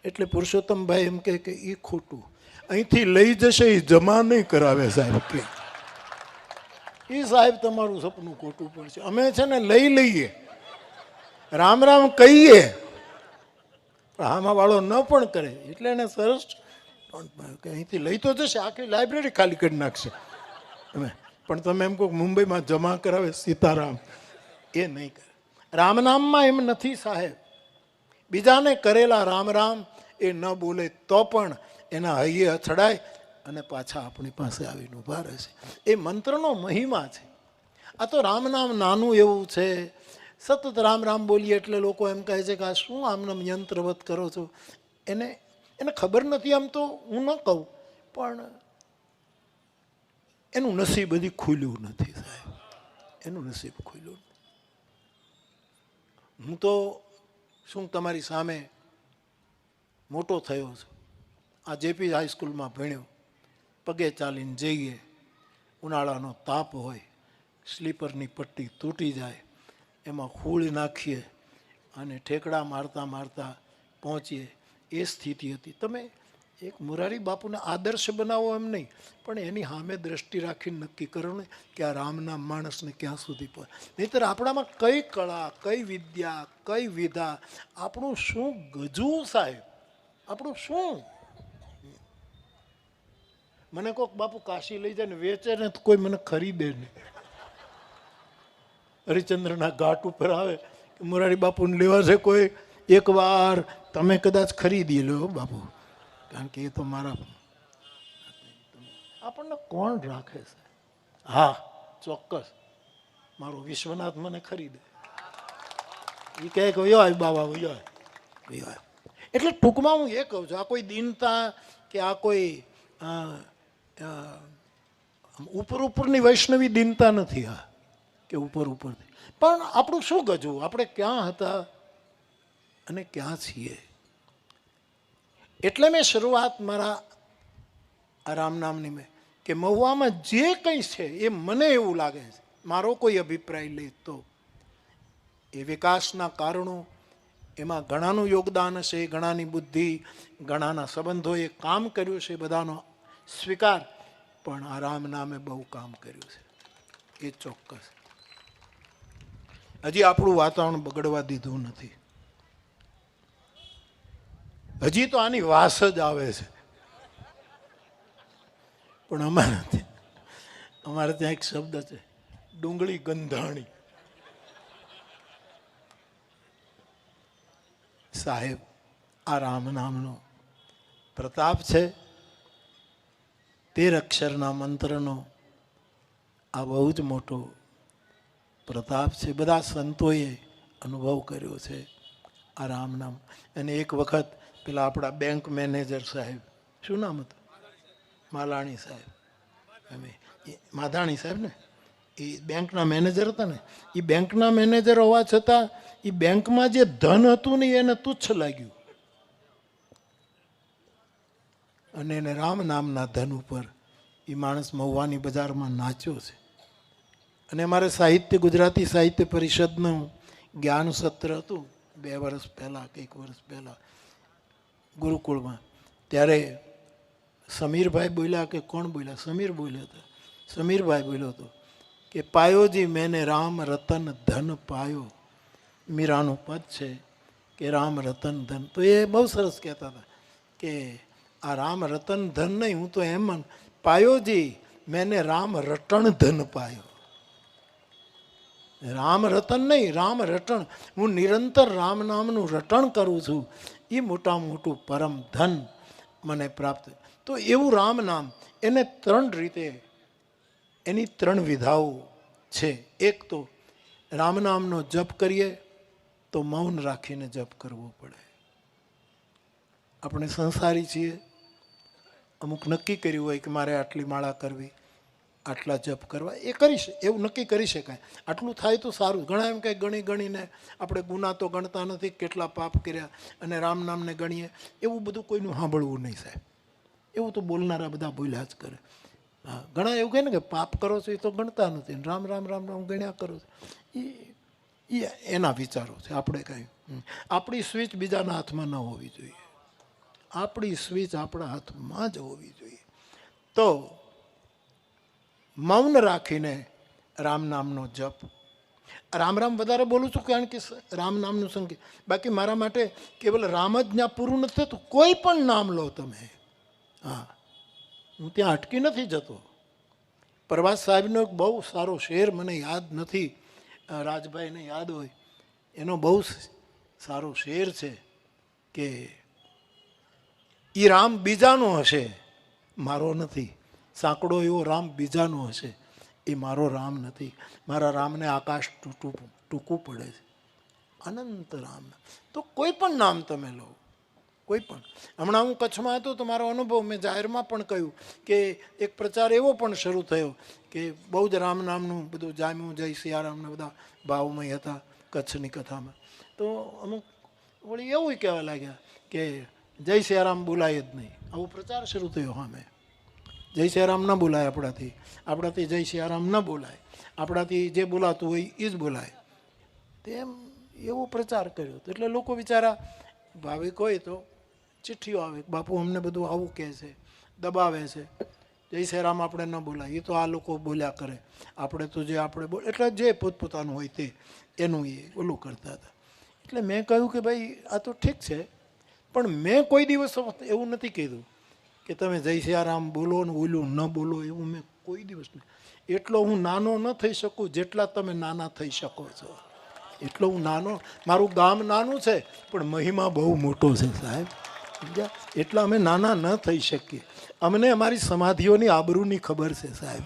એટલે પુરુષોત્તમભાઈ એમ કહે કે એ ખોટું, અહીંથી લઈ જશે એ જમા નહીં કરાવે સાહેબ. કે એ સાહેબ તમારું સપનું ખોટું પડશે. અમે છે ને લઈ લઈએ, રામ રામ કહીએ, પણ આમાં વાળો ન પણ કરે. એટલે એને સરસ કે અહીંથી લઈ તો જશે, આખી લાઇબ્રેરી ખાલી કરી નાખશે. પણ તમે એમ કહો મુંબઈમાં જમા કરાવે સીતારામ, એ નહીં કરે. રામનામમાં એમ નથી સાહેબ. બીજાને કરેલા રામ રામ એ ન બોલે તો પણ એના હૈયે અથડાય અને પાછા આપણી પાસે આવીને ઊભા રહેશે. એ મંત્રનો મહિમા છે. આ તો રામ નામ નાનું એવું છે, સતત રામ રામ બોલીએ એટલે લોકો એમ કહે છે કે આ શું આમનામ યંત્રવત કરો છો. એને ખબર નથી. આમ તો હું ન કહું, પણ એનું નસીબ હજી ખુલ્યું નથી સાહેબ, એનું નસીબ ખુલ્યું. હું તો શું તમારી સામે મોટો થયો છું. આ જેપી હાઈસ્કૂલમાં ભણ્યો, પગે ચાલીને જઈએ, ઉનાળાનો તાપ હોય, સ્લીપરની પટ્ટી તૂટી જાય, એમાં ખૂળ નાખીએ અને ઠેકડા મારતા મારતા પહોંચીએ, એ સ્થિતિ હતી. તમે એક મોરારી બાપુને આદર્શ બનાવો એમ નહીં, પણ એની સામે દ્રષ્ટિ રાખીને નક્કી કરો ને કે આ રામના માણસને ક્યાં સુધી પહોંચે. નહીંતર આપણામાં કઈ કળા, કઈ વિદ્યા, કઈ વિધા, આપણું શું ગજવું સાહેબ, આપણું શું. મને કોઈક બાપુ કાશી લઈ જાય ને વેચે ને તો કોઈ મને ખરીદે નહીં. હરિચંદ્રના ઘાટ ઉપર આવે કે મોરારી બાપુને લેવા છે કોઈ, એકવાર તમે કદાચ ખરીદી લો બાપુ, કારણ કે એ તો મારા. આપણને કોણ રાખે છે? હા ચોક્કસ, મારો વિશ્વનાથ મને ખરીદે. એ કહે કે વયો આય બાબા, વયો આય. એટલે ટૂંકમાં હું એ કહું છું, આ કોઈ દીનતા કે આ કોઈ ઉપરની વૈષ્ણવી દીનતા નથી. આ કે ઉપરથી, પણ આપણું શું ગજવું, આપણે ક્યાં હતા અને ક્યાં છીએ. એટલે મેં શરૂઆત મારા આ રામ નામની મેં કે મહુવામાં જે કંઈ છે એ મને એવું લાગે છે, મારો કોઈ અભિપ્રાય લે તો એ વિકાસના કારણો, એમાં ઘણાનું યોગદાન હશે, ઘણાની બુદ્ધિ, ઘણાના સંબંધોએ કામ કર્યું છે, બધાનો સ્વીકાર. પણ આ રામ નામે બહુ કામ કર્યું છે, એ ચોક્કસ. હજી આપણું વાતાવરણ બગડવા દીધું નથી. હજી તો આની વાસ જ આવે છે. પણ અમારે ત્યાં એક શબ્દ છે, ડુંગળી ગંધાણી. સાહેબ, આ રામ નામનો પ્રતાપ છે, 13 અક્ષરના મંત્રનો આ બહુ જ મોટો પ્રતાપ છે. બધા સંતોએ અનુભવ કર્યો છે આ રામ નામ. અને એક વખત પેલા આપણા બેંક મેનેજર સાહેબ, શું નામ હતું? માલાણી સાહેબ, માધાણી સાહેબ ને, એ બેંકના મેનેજર હતા ને. એ બેંકના મેનેજર હોવા છતાં એ બેંકમાં જે ધન હતું ને એને તુચ્છ લાગ્યું, અને એને રામ નામના ધન ઉપર એ માણસ મહુવાની બજારમાં નાચ્યો છે. અને અમારે સાહિત્ય, ગુજરાતી સાહિત્ય પરિષદનું જ્ઞાન સત્ર હતું 2 વર્ષ પહેલાં કે 1 વર્ષ પહેલાં ગુરુકુળમાં. ત્યારે સમીરભાઈ બોલ્યા કે કોણ બોલ્યા? સમીર બોલ્યો હતો. સમીરભાઈ બોલ્યો હતો કે પાયોજી મેને રામ રતન ધન પાયો. મીરાનું પદ છે કે રામ રતન ધન. તો એ બહુ સરસ કહેતા હતા કે આ રામ રતન ધન નહીં, હું તો એમ પાયોજી મેને રામ રટણ ધન પાયો. રામ રતન નહીં, રામ રટણ. હું નિરંતર રામ નામનું રટણ કરું છું, એ મોટામાં મોટું પરમ ધન મને પ્રાપ્ત. તો એવું રામ નામ, એને 3 રીતે, એની 3 વિધાઓ છે. એક તો રામ નામનો જપ કરીએ તો મૌન રાખીને જપ કરવો પડે. આપણે સંસારી છીએ, અમુક નક્કી કર્યું હોય કે મારે આટલી માળા કરવી, આટલા જપ કરવા, એ એવું નક્કી કરી શકાય. આટલું થાય તો સારું. ઘણા એમ કંઈ ગણીને આપણે ગુના તો ગણતા નથી, કેટલા પાપ કર્યા, અને રામ નામને ગણીએ, એવું બધું કોઈનું સાંભળવું નહીં સાહેબ. એવું તો બોલનારા બધા બોલ્યા જ કરે. હા, ઘણા એવું કહે ને કે પાપ કરો છો એ તો ગણતા નથી, રામ રામ રામ રામ ગણ્યા કરો છો. એ એના વિચારો છે. આપણે કાંઈ, આપણી સ્વિચ બીજાના હાથમાં ન હોવી જોઈએ, આપણી સ્વિચ આપણા હાથમાં જ હોવી જોઈએ. તો મૌન રાખીને રામ નામનો જપ. રામ રામ વધારે બોલું છું કારણ કે રામ નામનું સંકેત. બાકી મારા માટે કેવલ રામ જ ત્યાં પૂરું નથી થતું. કોઈ પણ નામ લો તમે. હા, હું ત્યાં અટકી નથી જતો. પ્રભાસ સાહેબનો એક બહુ સારો શેર મને યાદ નથી, રાજભાઈને યાદ હોય, એનો બહુ સારો શેર છે કે એ રામ બીજાનો હશે, મારો નથી. સાંકડો એવો રામ બીજાનો હશે, એ મારો રામ નથી. મારા રામને આકાશ ટૂંકું પડે છે. અનંત રામ. તો કોઈ પણ નામ તમે લો, કોઈ પણ. હમણાં હું કચ્છમાં હતો તો મારો અનુભવ મેં જાહેરમાં પણ કહ્યું કે એક પ્રચાર એવો પણ શરૂ થયો કે બહુ જ રામ નામનું બધું જામ્યું, જય સિયારામને બધા ભાવમય હતા કચ્છની કથામાં. તો અમુક વળી એવું કહેવા લાગ્યા કે જય સિયારામ બોલાય જ નહીં. આવો પ્રચાર શરૂ થયો. હા, મેં જય સિયારામ ન બોલાય, આપણાથી જય સિયારામ ન બોલાય, આપણાથી જે બોલાતું હોય એ જ બોલાય, તેમ એવો પ્રચાર કર્યો. તો એટલે લોકો બિચારા ભાવિક હોય તો ચિઠ્ઠીઓ આવે, બાપુ અમને બધું આવું કહે છે, દબાવે છે, જય સિયારામ આપણે ન બોલાય, એ તો આ લોકો બોલ્યા કરે, આપણે તો જે આપણે બોલ, એટલે જે પોતપોતાનું હોય તે એનું એ ઓલું કરતા હતા. એટલે મેં કહ્યું કે ભાઈ આ તો ઠીક છે, પણ મેં કોઈ દિવસ એવું નથી કીધું કે તમે જય સિયારામ બોલો ને ઓલું ન બોલો, એવું મેં કોઈ દિવસ નહીં. એટલો હું નાનો ન થઈ શકું જેટલા તમે નાના થઈ શકો છો. એટલો હું નાનો, મારું ગામ નાનું છે પણ મહિમા બહુ મોટો છે સાહેબ. એટલા અમે નાના ન થઈ શકીએ. અમને અમારી સમાધિઓની આબરૂની ખબર છે સાહેબ,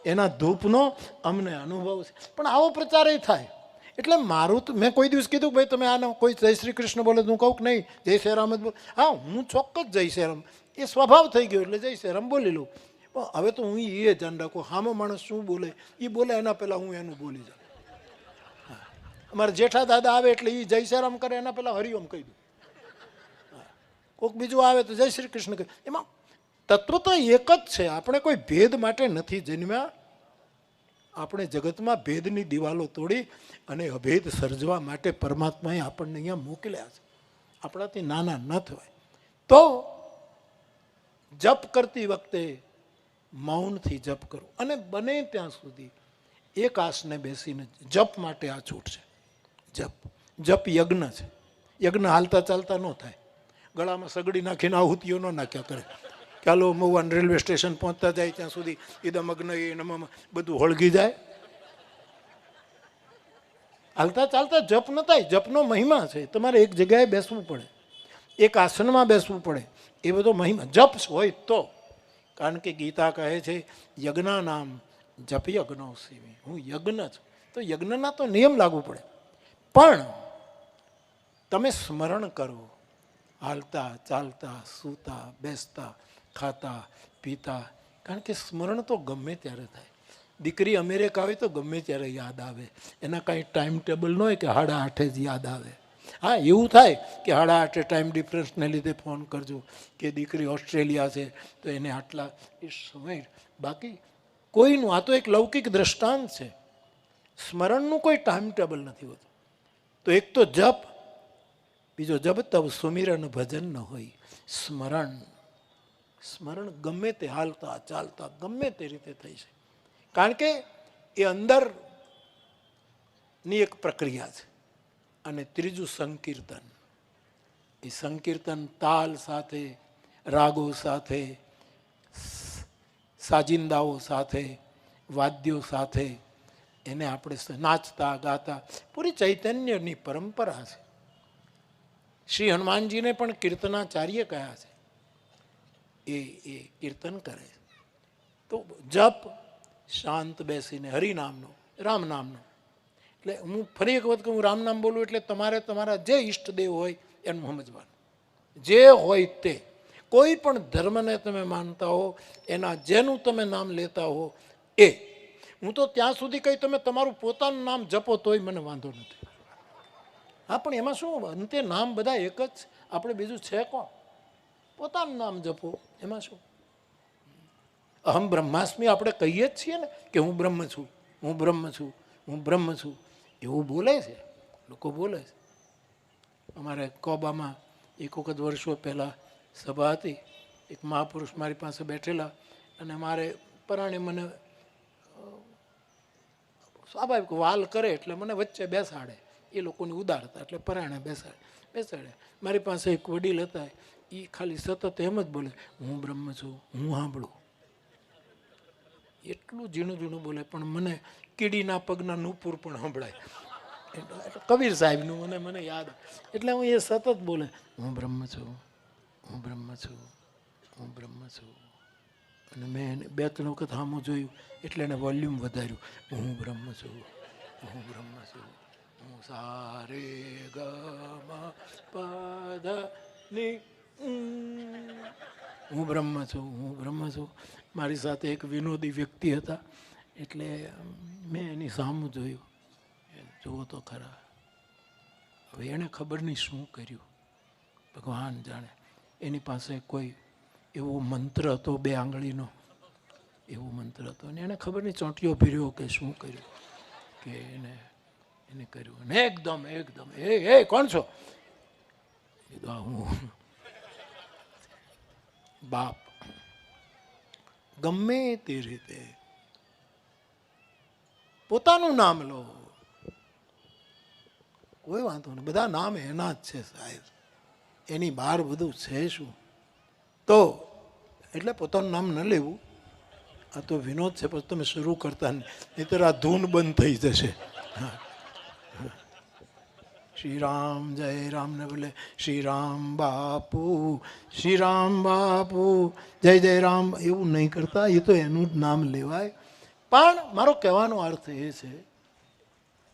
એના ધૂપનો અમને અનુભવ છે. પણ આવો પ્રચાર એ થાય. એટલે મારું તો મેં કોઈ દિવસ કીધું ભાઈ તમે આનો કોઈ જય શ્રી કૃષ્ણ બોલે તો હું કહું કે નહીં જય સિયારામ જ બોલ. હા, હું ચોક્કસ જય સિયારામ, એ સ્વભાવ થઈ ગયો એટલે જય સિયારામ બોલી લઉં. પણ હવે તો હું એ ધ્યાન રાખું, સામો માણસ શું બોલે એ બોલે એના પહેલાં હું એનું બોલી જાઉં. અમારા જેઠા દાદા આવે એટલે એ જય સિયારામ કરે એના પહેલાં હરિઓમ કહી દઉં. કોઈક બીજું આવે તો જય શ્રી કૃષ્ણ કહે. એમાં તત્વ તો એક જ છે. આપણે કોઈ ભેદ માટે નથી જન્મ્યા. આપણે જગતમાં ભેદની દિવાલો તોડી અને અભેદ સર્જવા માટે પરમાત્માએ આપણને અહીંયા મોકલ્યા છે. આપણાથી નાના ન થવાય. તો જપ કરતી વખતે મૌનથી જપ કરો, અને બને ત્યાં સુધી એક આસને બેસીને જપ માટે આ છૂટ છે. જપ યજ્ઞ છે. યજ્ઞ હાલતા ચાલતા ન થાય. ગળામાં સગડી નાખીને આહુતિઓ ન નાખ્યા કરે. ચાલો મહુવાન રેલવે સ્ટેશન પહોંચતા જાય ત્યાં સુધી ઇદમ અગ્ન એ નમઃ બધું હળગી જાય. હાલતા ચાલતા જપ ન થાય. જપનો મહિમા છે. તમારે એક જગ્યાએ બેસવું પડે, એક આસનમાં બેસવું પડે, એ બધો મહિમા જપ હોય તો. કારણ કે ગીતા કહે છે યજ્ઞા નામ જપ યજ્ઞો સેવી. હું યજ્ઞ છું, તો યજ્ઞના તો નિયમ લાગુ પડે. પણ તમે સ્મરણ કરો, હાલતા ચાલતા સૂતા બેસતા ખાતા પીતા. કારણ કે સ્મરણ તો ગમે ત્યારે થાય. દીકરી અમેરિકા આવે તો ગમે ત્યારે યાદ આવે. એના કાંઈ ટાઈમ ટેબલ ન હોય કે 8:30 જ યાદ આવે. હા, એવું થાય કે 8:30 ટાઈમ ડિફરન્સને લીધે ફોન કરજો, કે દીકરી ઓસ્ટ્રેલિયા છે તો એને આટલા એ સમય. બાકી કોઈનું, આ તો એક લૌકિક દ્રષ્ટાંત છે. સ્મરણનું કોઈ ટાઈમ ટેબલ નથી હોતું. તો એક તો જપ, બીજો જપ તબ સુમિરન ભજન ન હોય. સ્મરણ સ્મરણ ગમે તે હાલતા ચાલતા ગમે તે રીતે થઈ છે. કારણ કે એ અંદરની એક પ્રક્રિયા છે. અને ત્રીજું સંકીર્તન. એ સંકીર્તન તાલ સાથે, રાગો સાથે, સાજિંદાઓ સાથે, વાદ્યો સાથે, એને આપણે નાચતા ગાતા, પૂરી ચૈતન્યની પરંપરા છે. શ્રી હનુમાનજીને પણ કીર્તનાચાર્ય કયા છે. એ કીર્તન કરે. તો જપ શાંત બેસીને હરિનામનો, રામ નામનો. એટલે હું ફરી એક વખત કહું, રામ નામ બોલું એટલે તમારે તમારા જે ઈષ્ટદેવ હોય એનું સમજવાનું. જે હોય તે, કોઈ પણ ધર્મને તમે માનતા હો, એના જેનું તમે નામ લેતા હો એ. હું તો ત્યાં સુધી કહી તમે તમારું પોતાનું નામ જપો તોય મને વાંધો નથી. હા, પણ એમાં શું, અંતે નામ બધા એક જ. આપણે બીજું છે કોણ? પોતાનું નામ જપો, એમાં શું? અહમ બ્રહ્માસ્મિ આપણે કહીએ જ છીએ ને કે હું બ્રહ્મ છું, હું બ્રહ્મ છું, હું બ્રહ્મ છું. એવું બોલે છે, લોકો બોલે છે. અમારે કોબામાં એક વખત વર્ષો પહેલાં સભા હતી. એક મહાપુરુષ મારી પાસે બેઠેલા, અને મારે પરાણે મને સ્વાભાવિક વાલ કરે એટલે મને વચ્ચે બેસાડે. એ લોકોની ઉદારતા એટલે પરાણે બેસાડે. મારી પાસે એક વડીલ હતા, એ ખાલી સતત એમ જ બોલે, હું બ્રહ્મ છું, હું સાંભળું. એટલું ઝીણું ઝીણું બોલે, પણ મને કીડીના પગના નૂપુર પણ સંભળાય. કબીર સાહેબનું મને યાદ. એટલે હું એ સતત બોલે, હું બ્રહ્મ છું, હું બ્રહ્મ છું, હું બ્રહ્મ છું. અને મેં એને 2-3 વખત સામું જોયું એટલે એને વોલ્યુમ વધાર્યું. હું બ્રહ્મ છું, હું બ્રહ્મ છું, હું સારે ગ મ પદ ની, હું બ્રહ્મ છું, હું બ્રહ્મ છું. મારી સાથે એક વિનોદી વ્યક્તિ હતા, એટલે મેં એની સામું જોયું. જુઓ તો ખરા, હવે એણે ખબર નહીં શું કર્યું, ભગવાન જાણે. એની પાસે કોઈ એવો મંત્ર હતો 2 આંગળીનો, એવો મંત્ર હતો. અને એને ખબર નહીં ચોંટીઓ ભર્યો કે શું કર્યું, કે એને કર્યું. અને એકદમ એ કોણ છો? કીધું હું બાપ. ગમે તે રીતે પોતાનું નામ લો, કોઈ વાંધો નહીં. બધા નામ એના જ છે સાહેબ, એની બહાર બધું છે શું? તો એટલે પોતાનું નામ ન લેવું. આ તો વિનોદ છે, પછી તમે શરૂ કરતા નહીંતર આ ધૂન બંધ થઈ જશે. શ્રી રામ જય રામ ને બોલે શ્રી રામ બાપુ, શ્રી રામ બાપુ જય જય રામ, એવું નહીં કરતા. એ તો એનું જ નામ લેવાય. પણ મારો કહેવાનો અર્થ એ છે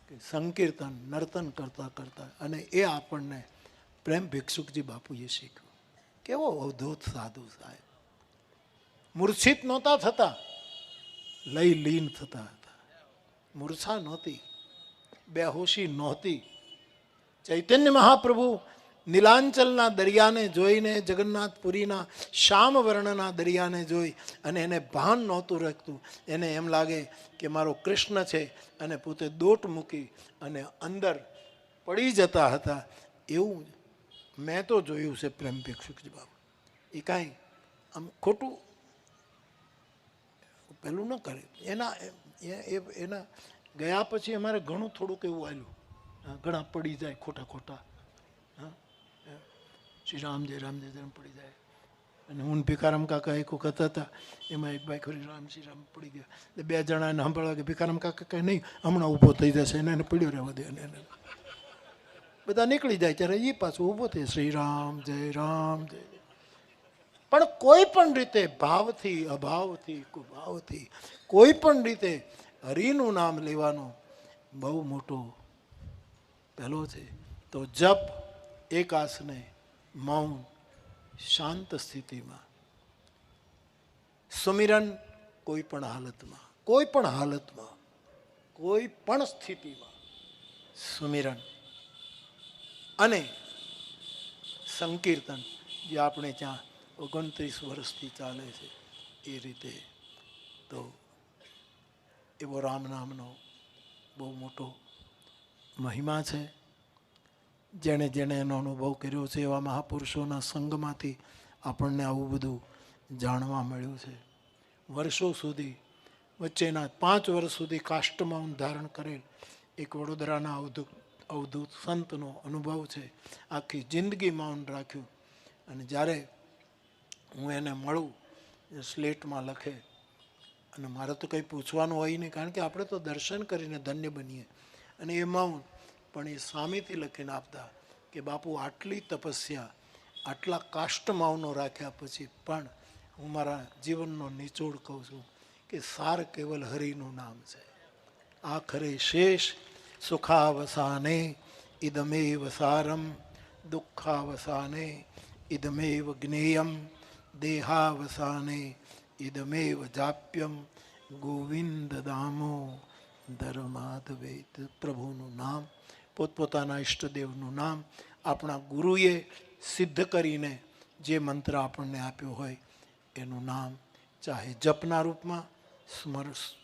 કે સંકીર્તન નર્તન કરતા કરતા, અને એ આપણને પ્રેમ ભિક્ષુકજી બાપુએ શીખ્યું. કેવો અવધૂત સાધુ સાહેબ. મૂર્છિત નહોતા થતા, લઈ લીન થતા હતા. મૂર્છા નહોતી, બેહોશી નહોતી. ચૈતન્ય મહાપ્રભુ નીલાંચલના દરિયાને જોઈને, જગન્નાથપુરીના શ્યામ વર્ણના દરિયાને જોઈ અને એને ભાન નહોતું રાખતું. એને એમ લાગે કે મારો કૃષ્ણ છે, અને પોતે દોટ મૂકી અને અંદર પડી જતા હતા. એવું મેં તો જોયું છે પ્રેમ ભિક્ષુકજી બાબુ. એ કાંઈ આમ ખોટું પેલું ન કરે. એના ગયા પછી અમારે ઘણું થોડુંક એવું આવ્યું, ઘણા પડી જાય ખોટા. હા, શ્રી રામ જય પડી જાય. અને હું ભીખારામ કાકા એક વખત હતા, એમાં એક ભાઈ ખરી રામ શ્રી રામ પડી ગયા. એટલે બે જણા એને સાંભળવા કે ભીખારામ કાકા કંઈ નહીં, હમણાં ઊભો થઈ જશે, એને પડ્યો રહેવા દે. એને બધા નીકળી જાય ત્યારે એ પાછું ઊભો થાય, શ્રી રામ જય રામ જય. પણ કોઈ પણ રીતે ભાવથી, અભાવથી, કુભાવથી કોઈ પણ રીતે હરિનું નામ લેવાનો બહુ મોટો પહેલો છે. તો જપ એક આસને, મૌન શાંત સ્થિતિમાં, સુમિરન કોઈ પણ હાલતમાં, કોઈ પણ હાલતમાં, કોઈ પણ સ્થિતિમાં સુમિરન, અને સંકીર્તન જે આપણે ત્યાં 29 વર્ષથી ચાલે છે એ રીતે. તો એવો રામ નામનો બહુ મોટો મહિમા છે. જેણે જેણે એનો અનુભવ કર્યો છે એવા મહાપુરુષોના સંગમાંથી આપણને આવું બધું જાણવા મળ્યું છે. વર્ષો સુધી, વચ્ચેના 5 વર્ષ સુધી કાષ્ટમૌન ધારણ કરેલ એક વડોદરાના અવધૂત સંતનો અનુભવ છે. આખી જિંદગી મૌન રાખ્યું. અને જ્યારે હું એને મળું, સ્લેટમાં લખે, અને મારે તો કંઈ પૂછવાનું હોય નહીં, કારણ કે આપણે તો દર્શન કરીને ધન્ય બનીએ. અને એ મૌન પણ એ સામેથી લખીને આપતા કે બાપુ આટલી તપસ્યા, આટલા કાષ્ટમૌનો રાખ્યા પછી પણ હું મારા જીવનનો નિચોડ કહું છું કે સાર કેવલ હરિનું નામ છે. આખરે શેષ સુખાવસાને ઇદમેવ સારમ, દુઃખાવસાને ઇદમેવ જ્ઞેયમ, દેહાવસાને ઇદમેવ જાપ્યમ, ગોવિંદ દામો ધર્માધવેત. પ્રભુનું નામ, પોતપોતાના ઈષ્ટદેવનું નામ, આપણા ગુરુએ સિદ્ધ કરીને જે મંત્ર આપણને આપ્યો હોય એનું નામ, ચાહે જપના રૂપમાં,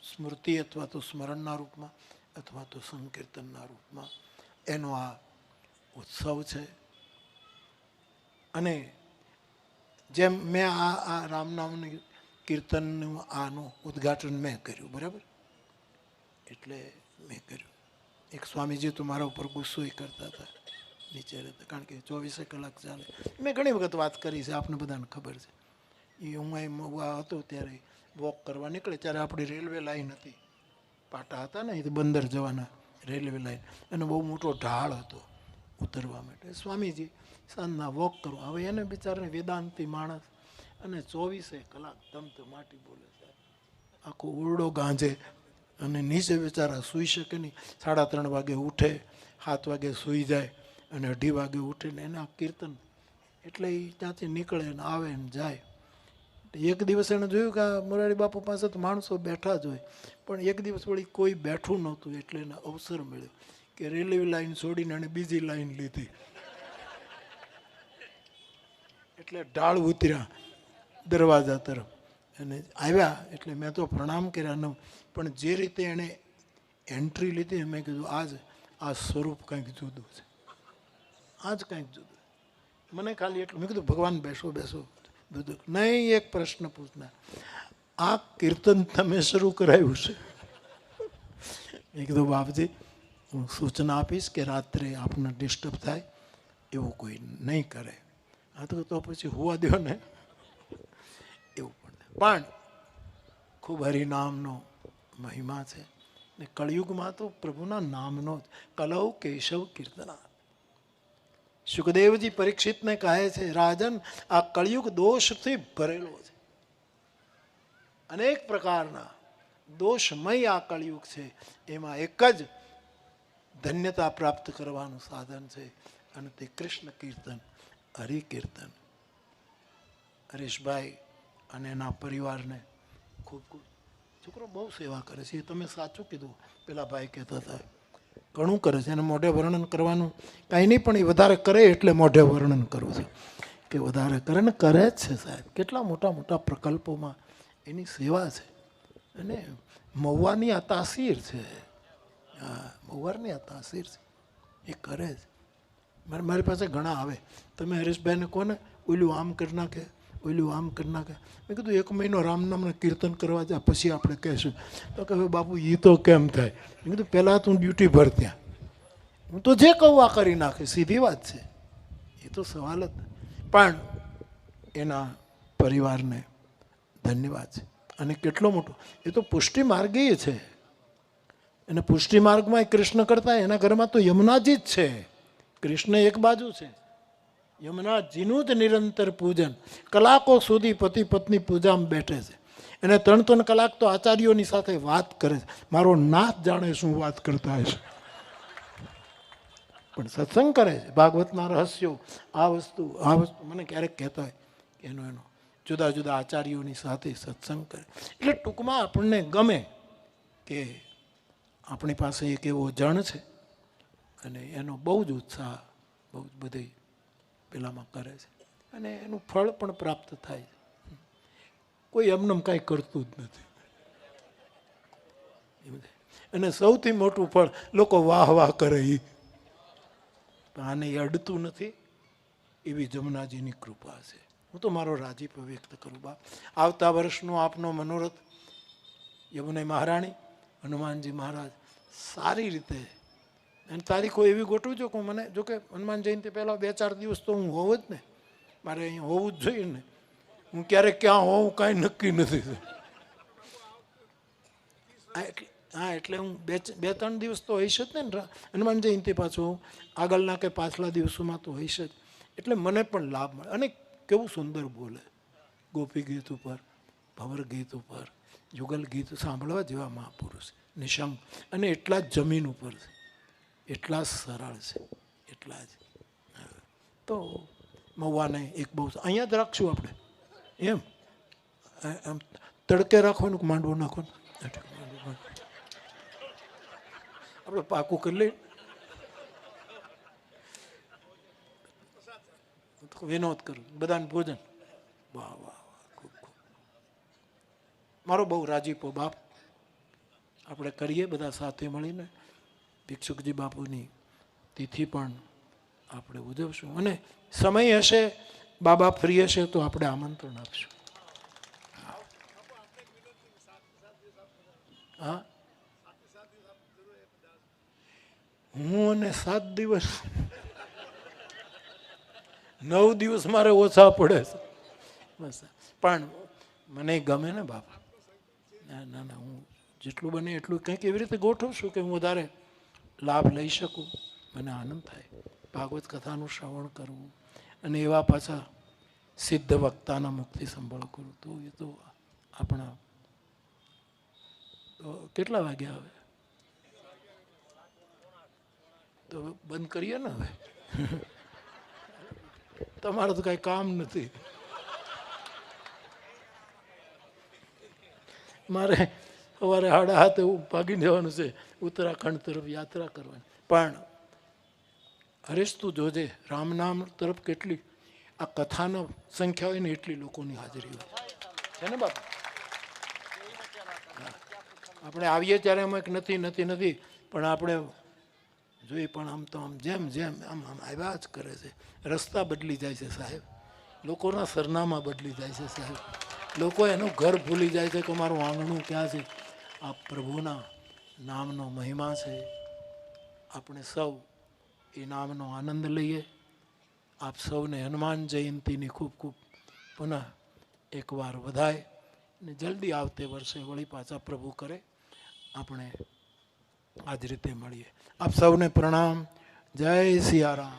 સ્મૃતિ અથવા તો સ્મરણના રૂપમાં, અથવા તો સંકીર્તનના રૂપમાં, એનો આ ઉત્સવ છે. અને જેમ મેં આ રામનામની કીર્તનનું આનું ઉદ્ઘાટન મેં કર્યું, બરાબર, એટલે મેં કર્યું. એક સ્વામીજી તો મારા ઉપર ગુસ્સો કરતા હતા નીચે રહેતા, કારણ કે 24 કલાક ચાલે. મેં ઘણી વખત વાત કરી છે, આપને બધાને ખબર છે. એ હું અહીં હતો ત્યારે વોક કરવા નીકળે ત્યારે આપણી રેલવે લાઈન હતી, પાટા હતા ને એ બંદર જવાના રેલવે લાઈન, અને બહુ મોટો ઢાળ હતો ઉતરવા માટે. સ્વામીજી સાંજના વોક કરવા, હવે એને બિચારાને વેદાંતી માણસ, અને 24 કલાક ધમધમાટી બોલે છે, આખો ઓરડો ગાંજે, અને નીચે બિચારા સૂઈ શકે નહીં. 3:30 વાગે ઉઠે, 7 વાગે સૂઈ જાય, અને 2:30 વાગે ઉઠે ને એને આ કીર્તન. એટલે એ ત્યાંથી નીકળે ને આવે ને જાય. એક દિવસ એણે જોયું કે આ મોરારી બાપુ પાસે તો માણસો બેઠા જ હોય, પણ એક દિવસ વળી કોઈ બેઠું નહોતું, એટલે એને અવસર મળ્યો કે રેલવે લાઈન છોડીને એણે બીજી લાઈન લીધી. એટલે ઢાળ ઉતર્યા દરવાજા તરફ અને આવ્યા. એટલે મેં તો પ્રણામ કર્યા ન, પણ જે રીતે એણે એન્ટ્રી લીધી મેં કીધું આજ આ સ્વરૂપ કંઈક જુદું છે, આજ કંઈક જુદું. મને ખાલી એટલું, મેં કીધું ભગવાન બેસો બેસો, બધું નહીં. એક પ્રશ્ન પૂછના, આ કીર્તન તમે શરૂ કરાયું છે? મેં કીધું બાપજી હું સૂચના આપીશ કે રાત્રે આપને ડિસ્ટર્બ થાય એવું કોઈ નહીં કરે. હા તો પછી હોવા દો ને, એવું પણ ખૂબ હરિનામનો મહિમા છે. ને કળિયુગમાં તો પ્રભુના નામનો જ કલૌ કેશવ કીર્તના. સુખદેવજી પરીક્ષિતને કહે છે, રાજન આ કળિયુગ દોષથી ભરેલો છે, અનેક પ્રકારના દોષમય આ કળિયુગ છે. એમાં એક જ ધન્યતા પ્રાપ્ત કરવાનું સાધન છે, અને તે કૃષ્ણ કીર્તન, હરિકીર્તન. હરેશભાઈ અને એના પરિવારને ખૂબ ખૂબ, છોકરો બહુ સેવા કરે છે. એ તમે સાચું કીધું, પેલા ભાઈ કહેતા હતા, ઘણું કરે છે. એને મોઢે વર્ણન કરવાનું કાંઈ નહીં, પણ એ વધારે કરે એટલે મોઢે વર્ણન કરવું છે કે વધારે કરે ને કરે જ છે સાહેબ. કેટલા મોટા મોટા પ્રકલ્પોમાં એની સેવા છે. અને મહુવાની આ તાસીર છે, હા મહુવાની આ તાસીર છે, એ કરે જ. મારી પાસે ઘણા આવે, તમે હરેશભાઈને કહો ને ઓલું આમ કરી નાખે, ઓલું આમ કરી નાખે. મેં કીધું 1 મહિનો રામ નામનું કીર્તન કરવા જાય પછી આપણે કહીશું. તો કે હવે બાપુ એ તો કેમ થાય? મેં કીધું પહેલાં તું ડ્યુટી ભર ત્યાં, હું તો જે કહું આ કરી નાખે, સીધી વાત છે, એ તો સવાલ જ. પણ એના પરિવારને ધન્યવાદ છે. અને કેટલો મોટો એ તો પુષ્ટિ માર્ગીય છે. અને પુષ્ટિ માર્ગમાં કૃષ્ણ કરતા એના ઘરમાં તો યમુનાજી જ છે. કૃષ્ણ એક બાજુ છે, યમુનાજીનું જ નિરંતર પૂજન. કલાકો સુધી પતિ પત્ની પૂજામાં બેઠે છે. અને 3-3 કલાક તો આચાર્યોની સાથે વાત કરે છે. મારો નાથ જાણે શું વાત કરતા હશે. પણ સત્સંગ કરે છે, ભાગવતના રહસ્યો, આ વસ્તુ મને ક્યારેક કહેતા હોય કે એનો જુદા જુદા આચાર્યોની સાથે સત્સંગ કરે. એટલે ટૂંકમાં આપણને ગમે કે આપણી પાસે એક એવો જણ છે અને એનો બહુ જ ઉત્સાહ, બહુ જ બધી પેલામાં કરે છે અને એનું ફળ પણ પ્રાપ્ત થાય છે. કોઈ એમનેમ કાંઈ કરતું જ નથી. અને સૌથી મોટું ફળ લોકો વાહ વાહ કરે. આને એ અડતું નથી, એવી જમુનાજીની કૃપા છે. હું તો મારો રાજીપો વ્યક્ત કરું બાપ. આવતા વર્ષનો આપનો મનોરથ યમુના મહારાણી, હનુમાનજી મહારાજ સારી રીતે અને તારીખો એવી ગોઠવજો કે મને, જોકે હનુમાન જયંતિ પહેલાં 2-4 દિવસ તો હું હોઉં જ ને, મારે અહીંયા હોવું જ જોઈએ ને. હું ક્યારેક ક્યાં હોઉં કાંઈ નક્કી નથી. હા, એટલે હું 2-3 દિવસ તો હોઈશ જ ને હનુમાન જયંતિ. પાછું આગળના કે પાછલા દિવસોમાં તો હોઈશ જ. એટલે મને પણ લાભ મળે. અને કેવું સુંદર બોલે, ગોપી ગીત ઉપર, ભવર ગીત ઉપર, યુગલ ગીત સાંભળવા જેવા મહાપુરુષ, નિશંક. અને એટલા જ જમીન ઉપર છે, એટલા જ સરળ છે, એટલા જ. તો મહુવાને એક બહુ અહીંયા જ રાખશું આપણે, એમ તડકે રાખવાનું કે માંડવો નાખવાનું? આપણે પાકું કરી લઈએ. વિનોદ કરું, બધાને ભોજન. વાહ વાહ વાહ, ખૂબ ખૂબ. મારો બહુ રાજીપો બાપ. આપણે કરીએ બધા સાથે મળીને. ભિક્ષુકજી બાપુની તિથિ પણ આપણે ઉજવશું. અને સમય હશે, બાબા ફ્રી હશે તો આપણે આમંત્રણ આપશું. હા, હું અને 7 દિવસ, 9 દિવસ મારે ઓછા પડે છે બસ. પણ મને ગમે ને બાપા. ના ના ના, હું જેટલું બને એટલું કંઈક એવી રીતે ગોઠવશું કે હું વધારે લાભ લઈ શકું. મને આનંદ થાય ભાગવત કથાનું શ્રવણ કરવું અને એવા પાછા સિદ્ધ વક્તાના મુક્તિ સંભાળ કરું. તો એ તો આપણા કેટલા વાગ્યા આવે તો બંધ કરીએ ને હવે. તમારે તો કાંઈ કામ નથી. મારે સવારે 7:30 ભાગી જવાનું છે ઉત્તરાખંડ તરફ યાત્રા કરવાની. પણ હરેશ તું જોજે, રામ નામ તરફ કેટલી આ કથાનો સંખ્યા હોય ને એટલી લોકોની હાજરી હોય છે ને બાપા. આપણે આવીએ ત્યારે અમે નથી નથી નથી, પણ આપણે જોઈએ પણ આમ તો આમ જેમ જેમ આમ આમ આવ્યા જ કરે છે. રસ્તા બદલી જાય છે સાહેબ, લોકોના સરનામા બદલી જાય છે સાહેબ, લોકો એનું ઘર ભૂલી જાય છે કે મારું આંગણું ક્યાં છે. આ પ્રભુના નામનો મહિમા છે. આપણે સૌ એ નામનો આનંદ લઈએ. આપ સૌને હનુમાન જયંતીની ખૂબ ખૂબ પુનઃ એકવાર વધાય ને જલ્દી આવતે વર્ષે વળી પાછા પ્રભુ કરે આપણે આ જ રીતે મળીએ. આપ સૌને પ્રણામ. જય સિયારામ.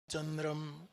ચંદ્રમ